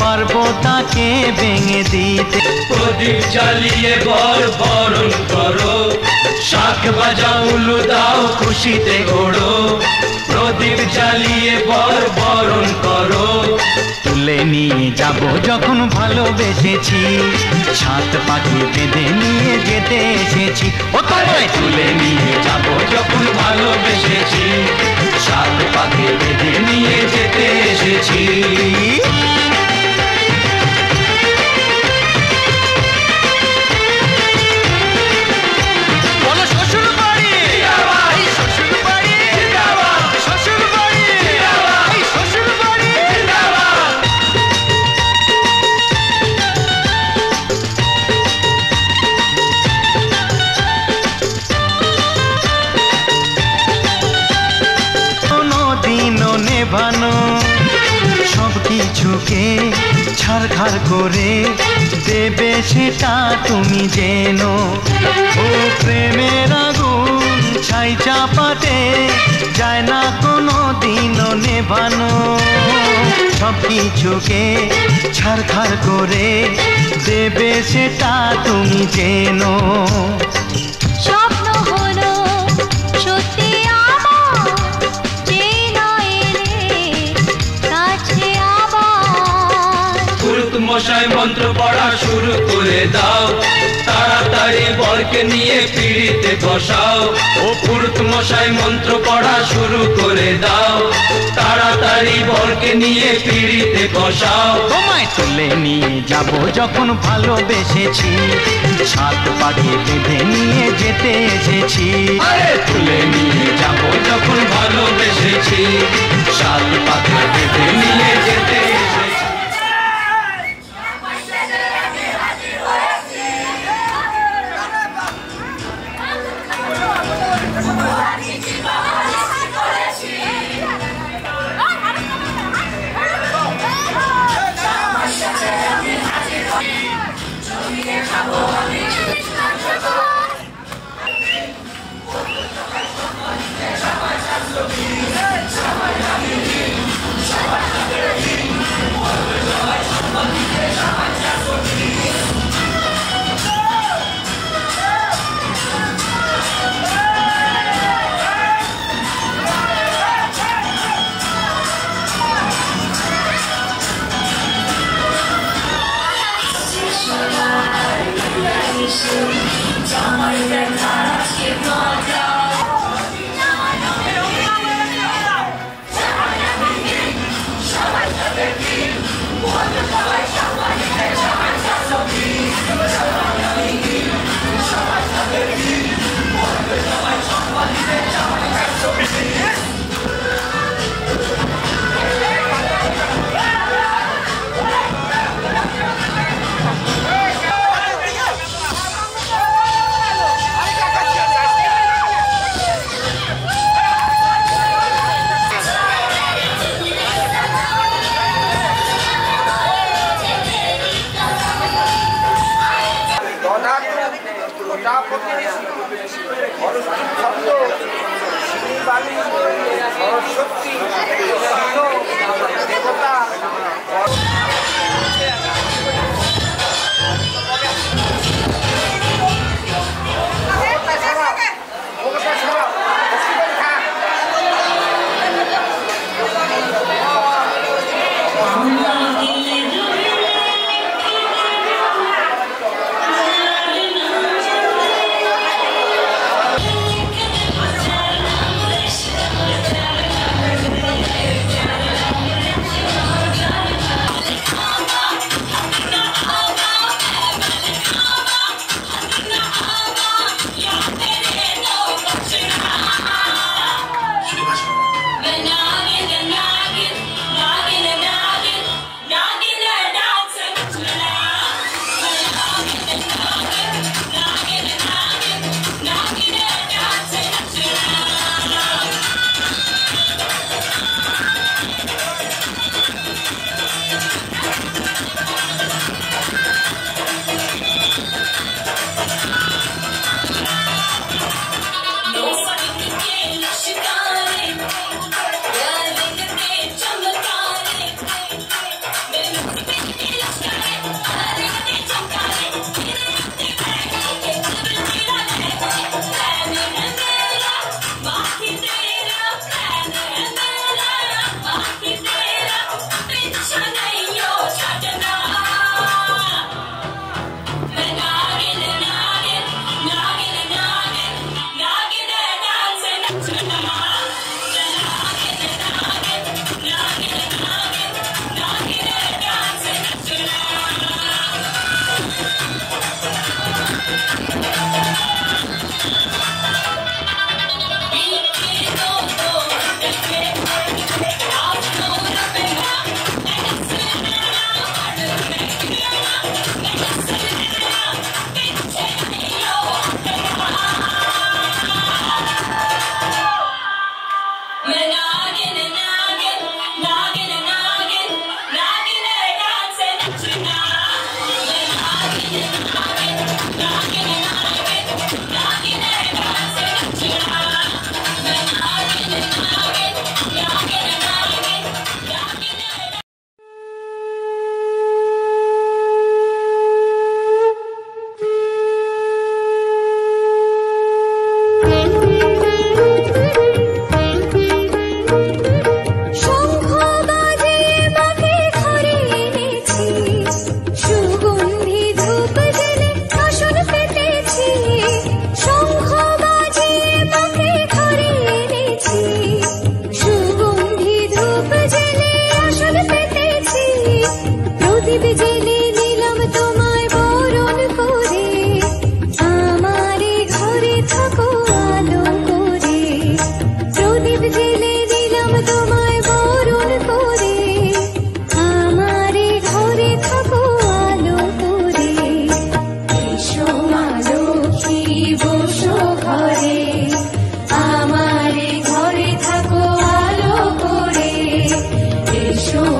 পারবো তাকে ভেঙে দিতে। প্রদীপ জ্বালিয়ে বরণ করো, শাঁখ বাজাও উলু দাও খুশিতে ঘোড়ো। প্রদীপ জ্বালিয়ে বরণ করো, তুলে নিয়ে যাব যখন ভালোবেসেছি, সাত পাখি বেঁধে নিয়ে যেতে এসেছি। ও তোমায় তুলে নিয়ে যাব যখন ভালোবেসেছি, সাত পাখি বেঁধে নিয়ে যেতে এসেছি। নেভানো সব কিছুকে ছাড়খাড় করে দেবে সেটা তুমি জেনো। ও প্রেমের আগুন ছাই চাপাতে যায় না কোনো দিনও নেভানো। সব কিছুকে ছারখার করে দেবে সেটা তুমি জেনো। স্বপ্ন হলো সত্যি আমার, যে নয় রে কাছে আবার। পুরুত মশাই মন্ত্র পড়া শুরু করে দাও, তাড়াতাড়ি বরকে নিয়ে পিড়িতে বসাও। ও পুরুত মশাই মন্ত্র পড়া শুরু করে দাও, তাড়াতাড়ি বরকে নিয়ে পিড়িতে বসাও। তোমায় তুলে নিয়ে যাব যখন ভালোবেসেছি, সাত পাকে বেঁধে নিয়ে যেতে এসেছি। আরে তুলে নিয়ে যাব যখন ভালোবেসেছি, সাত পাকে বেঁধে নিয়ে যেতে এসেছি।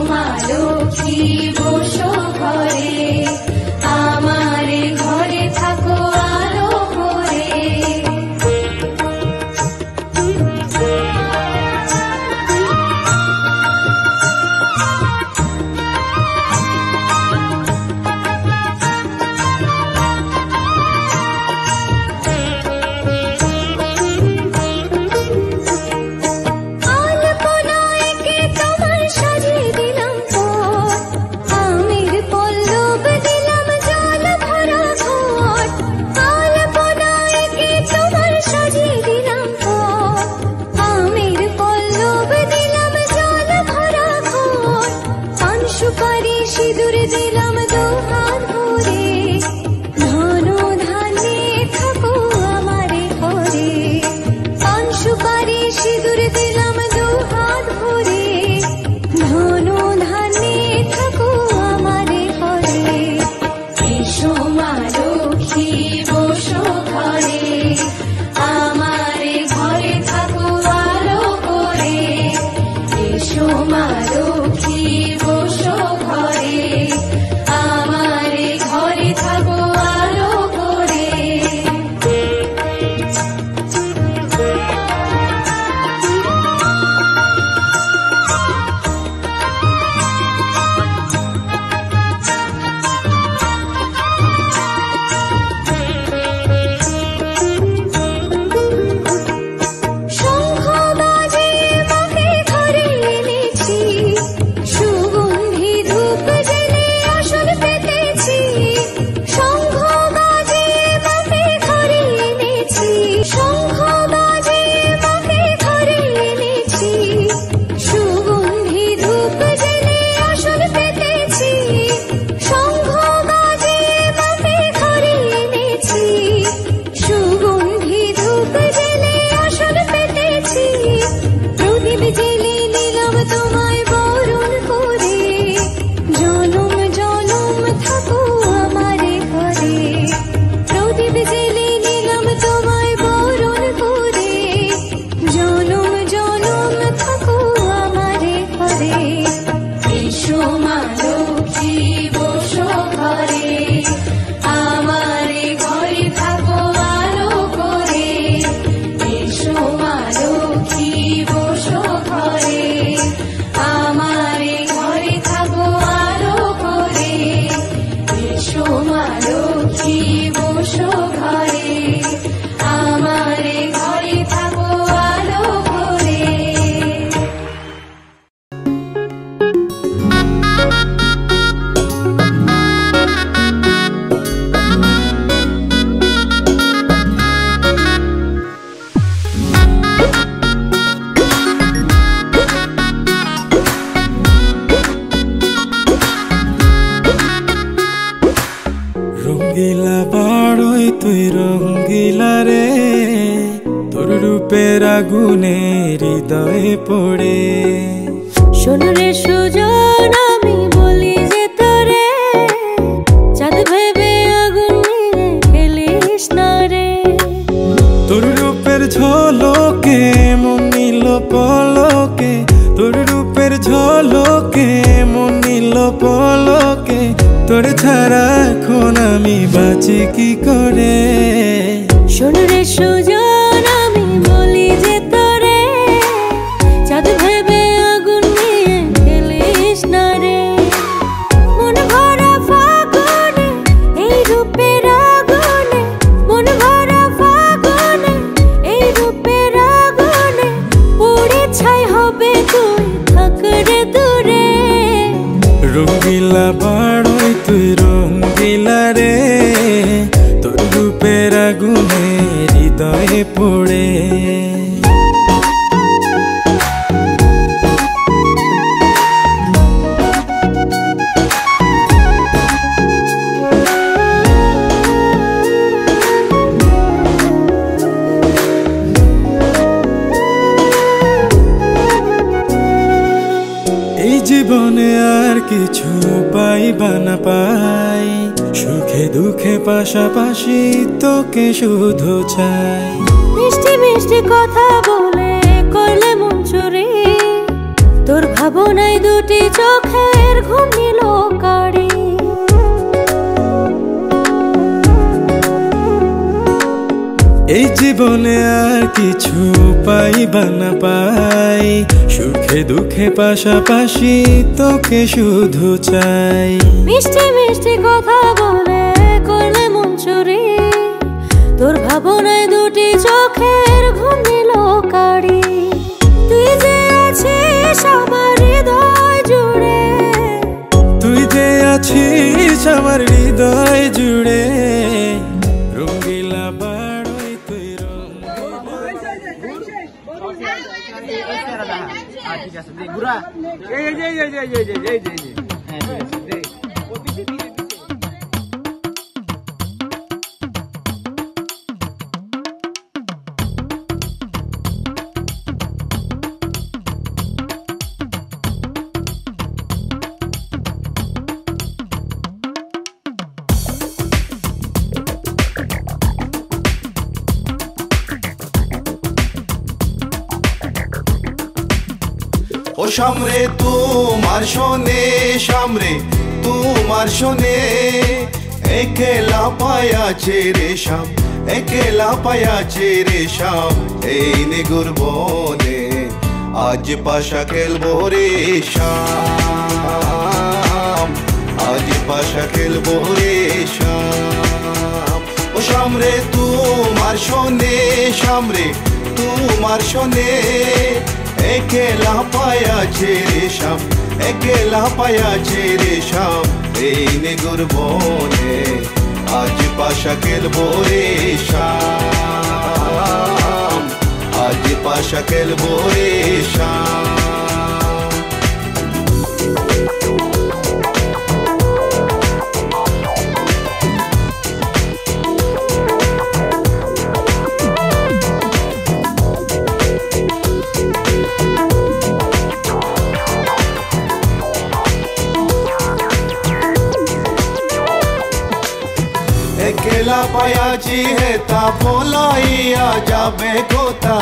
মা লক্ষ্মী বসো ঘরে, আমারে ঘরে থাকো আলো করে। সিঁদুর দিলাম দু হাত ভরে, ধন ধানে থাকো আমারে ঘরে। পান সুপারি সিঁদুর দিলাম দু হাত ভরে, ধন ধানে থাকো আমারে ঘরে। এসো মা লক্ষ্মী বসো ঘরে, আমারে ঘরে থাকো আলো করে। এসো মা লক্ষ্মী বসো ঘরে, আমারে ঘরে থাকো আলো করে। শঙ্খ বাজে মাকে ঘরে এনেছি, সুগন্ধি ধূপ জেলে আসন পেতেছি। শঙ্খ বাজে মাকে ঘরে এনেছি, শঙ্খ বাজে মাকে ঘরে এনেছি। সুগন্ধি ধূপ জেলে আসন পেতেছি, শঙ্খ বাজে মাকে ঘরে এনেছি। সুগন্ধি ধূপ জেলে আসন পেতেছি, প্রদীপ জেলে নিলাম তোমায় বরণ করে। জনম জনম থাকো আমারে ঘরে, প্রদীপ জেলে নিলাম তোমায় বরণ করে। জনম জনম থাকো আমারে ঘরে। এসো মা লক্ষ্মী বসো ঘরে, আমারে ঘরে থাকো আলো করে। এসো মা লক্ষ্মী বসো ঘরে, আমারে ঘরে থাকো আলো করে। এসো মা লক্ষ্মী বসো ঘরে, আমারে ঘরে থাকো আলো করে। রঙ্গিলা বাড়ই তুই রঙ্গিলা রে, তোর রূপের আগুনে হৃদয়ে পড়ে। শোন রে সুজন আমি বলি যে তোরে, চাঁদ ভেবে আগুন নিয়ে খেলিস না রে। তোর রূপের ঝলকে মন নিল পলকে, তোর রূপের ঝলকে মন নিল পলকে। তোর ছাড়া এখন আমি বাঁচি কি করে। শোন রে সুজন আমি বলি যে তোরে, চাঁদ ভেবে আগুন নিয়ে খেলিস না রে। মন ভরা ফাগুনে এই রূপের আগুনে, মন ভরা ফাগুনে এই রূপের আগুনে। পুড়ে ছাই হবে তুই থাক রে দূরে। রঙ্গিলা বাড়ই তুই রঙ্গিলা রে, তোর রূপের আগুনে হৃদয়ে পড়ে। এই জীবনে আর কিছু পাইবা না পাই, সুখে দুঃখে পাশাপাশি তোকে শুধু চাই। মিষ্টি মিষ্টি কথা বলে করলে মন চুরি, তোর ভাব ভাবনায় দুটি চোখের ঘুম নিল কাড়ি। এই জীবনে আর কিছু পাইবা না পাই, সুখে দুঃখে পাশাপাশি তোকে শুধু চাই। মিষ্টি মিষ্টি কথা বলে করলে মন চুরি, তোর ভাবনায় দুটি চোখের ঘুম নিল কাড়ি। তুই যে আছিস আমার হৃদয় জুড়ে, তুই যে আছিস আমার হৃদয় জুড়ে, রঙ্গিলা বাড়ই তুই ও সামরে তোমার শোনে, সামরে তোমার শোনে, একেলা পায়াছে রে শাম, একেলা পায়াছে রে শাম, এই নিগুর বনে আজ পাশা খেলবো রে শাম, আজ পাশা খেলবো রে শাম। ও সামরে তোমার শোনে, সামরে তোমার শোনে, একেলা পায়াছে রে শাম, একেলা পায়াছে রে শাম, এই নিগুর বনে আজ পাশা খেলবো রে শাম, আজ পাশা খেলবো রে শাম। একেলা পায়াছি হেতা পলাইয়া যাবে কোথা,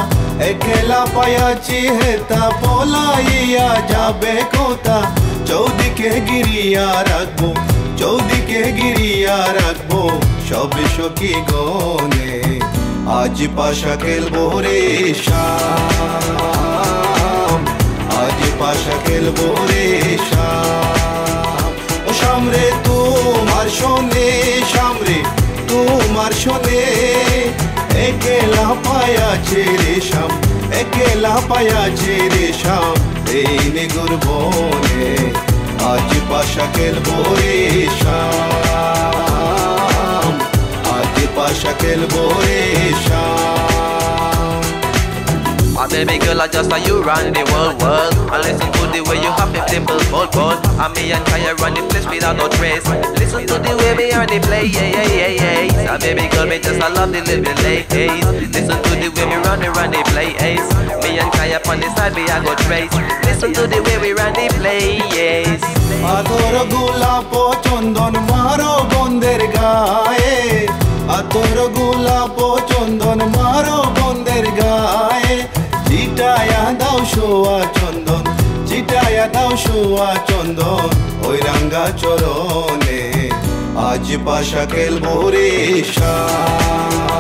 একেলা পায়াছি হেতা পলাইয়া যাবে কোথা, চৌদিকে গিরিয়া রাখবো, চৌদিকে গিরিয়া রাখবো সবে সখী গনে, আজ পাশা খেলবো রে শাম, আজ পাশা খেলবো রে শাম। ও সামরে তোমার শোনে, সামরে তোমার শোনে, একেলা পায়াছে রে শাম, একেলা পায়াছে রে শাম, এই নিগুর বনে আজ পাশা খেলবো রে শাম, আজ পাশা খেলবো রে শাম। My baby girl, I just saw you run the world. I listen to the way you have them dimple bold. And me and Kaya run the place without no trace. Listen to the way me on the play, yeah, yeah, yeah, yeah. My baby girl, me just I love the living late days. Listen to the way me run the play, ace. Me and Kaya on the side, we I go trace. Listen to the way we run the play, yes. আতর গোলাপ চন্দন মারো বন্দের গায়ে, আতর গোলাপ চন্দন মারো বন্দের গায়ে, চিটায়া দাও শোয়া চন্দন, চিটায়া দাও শোয়া চন্দন, ওই রাঙ্গা চরণে আজ পাশা খেলবো রে শাম,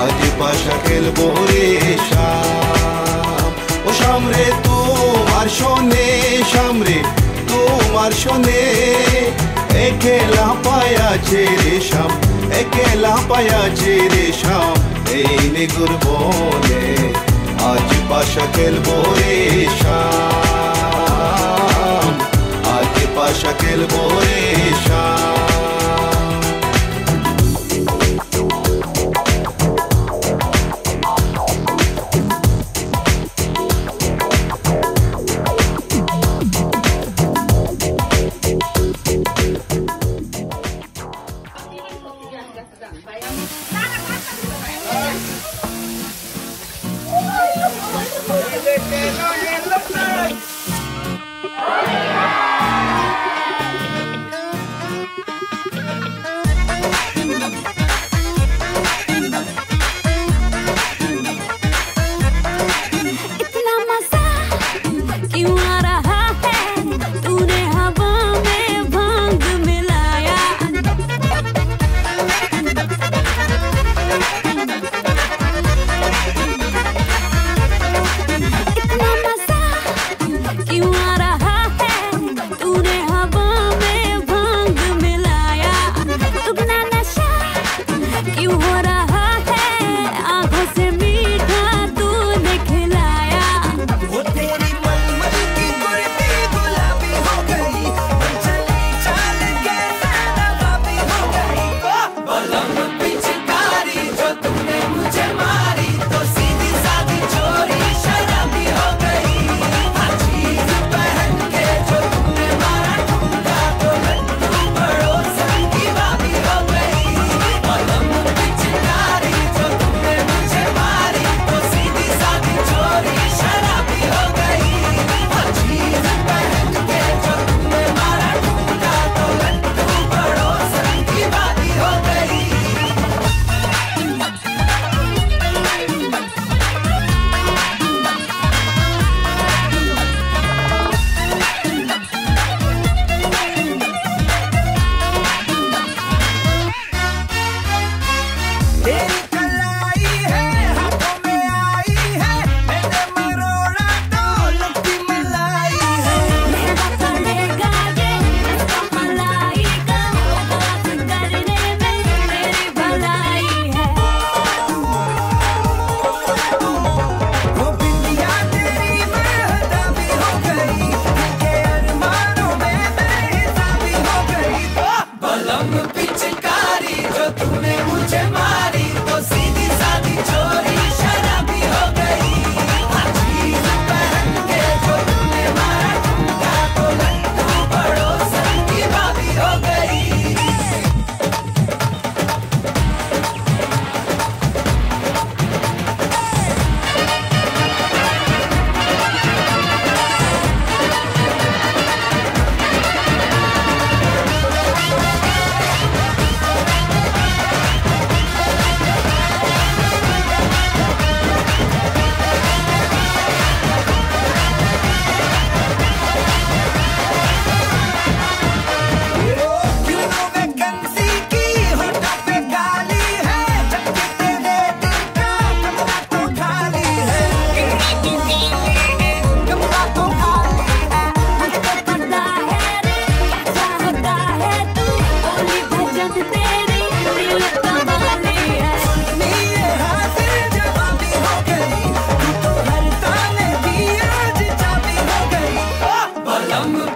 আজ পাশা খেলবো রে শাম। ও সামরে তোমার শোনে, সামরে তোমার শোনে, একেলা পায়াছে রে শাম, একেলা পায়াছে রে শাম, এই নিগুর বনে আজ পাশা খেলবো রে শাম, আজ পাশা খেলবো রে শাম।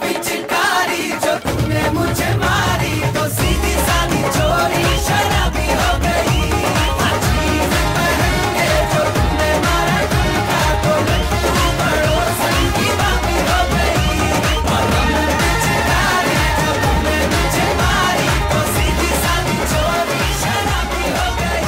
पिचकारी जो तूने मुझे मारी तो सीधी सादी चोरी शराबी हो गई अजीब पहन के जो तूने मारा झुमका तो लड्डू पड़ोसन की बाबी हो गई और पिचकारी जो तूने मुझे मारी तो सीधी सादी चोरी शराबी हो गई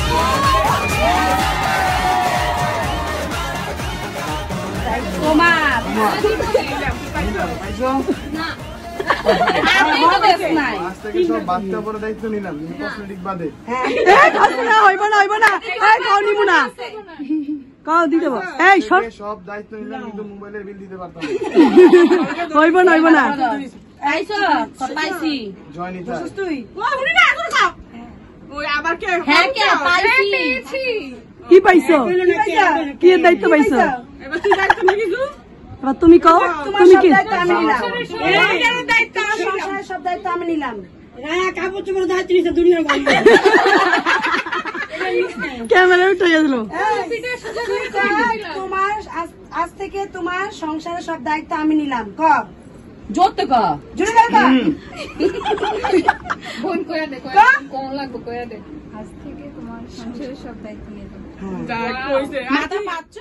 বাচ্চা বড় দায়িত্ব নিলাম কসমেটিক বাদে সব দায়িত্ব নিলাম কিন্তু মোবাইলের বিল দিতে পারতাম জয়নিতা কি পাইছো কি দায়িত্ব পাইছো এবার তুমি কও তুমি কি সব দায়িত্ব আমি নিলাম ক্যামেরা উঠে গেছিল তোমার আজ থেকে তোমার সংসারের সব দায়িত্ব আমি নিলাম ক জোরতে ক জোরে দাও কা ফোন করে দে কোন লাগবে করে দে আজ থেকে তোমার সংসারের সব দায়িত্ব নিলাম মাথা পাচ্ছ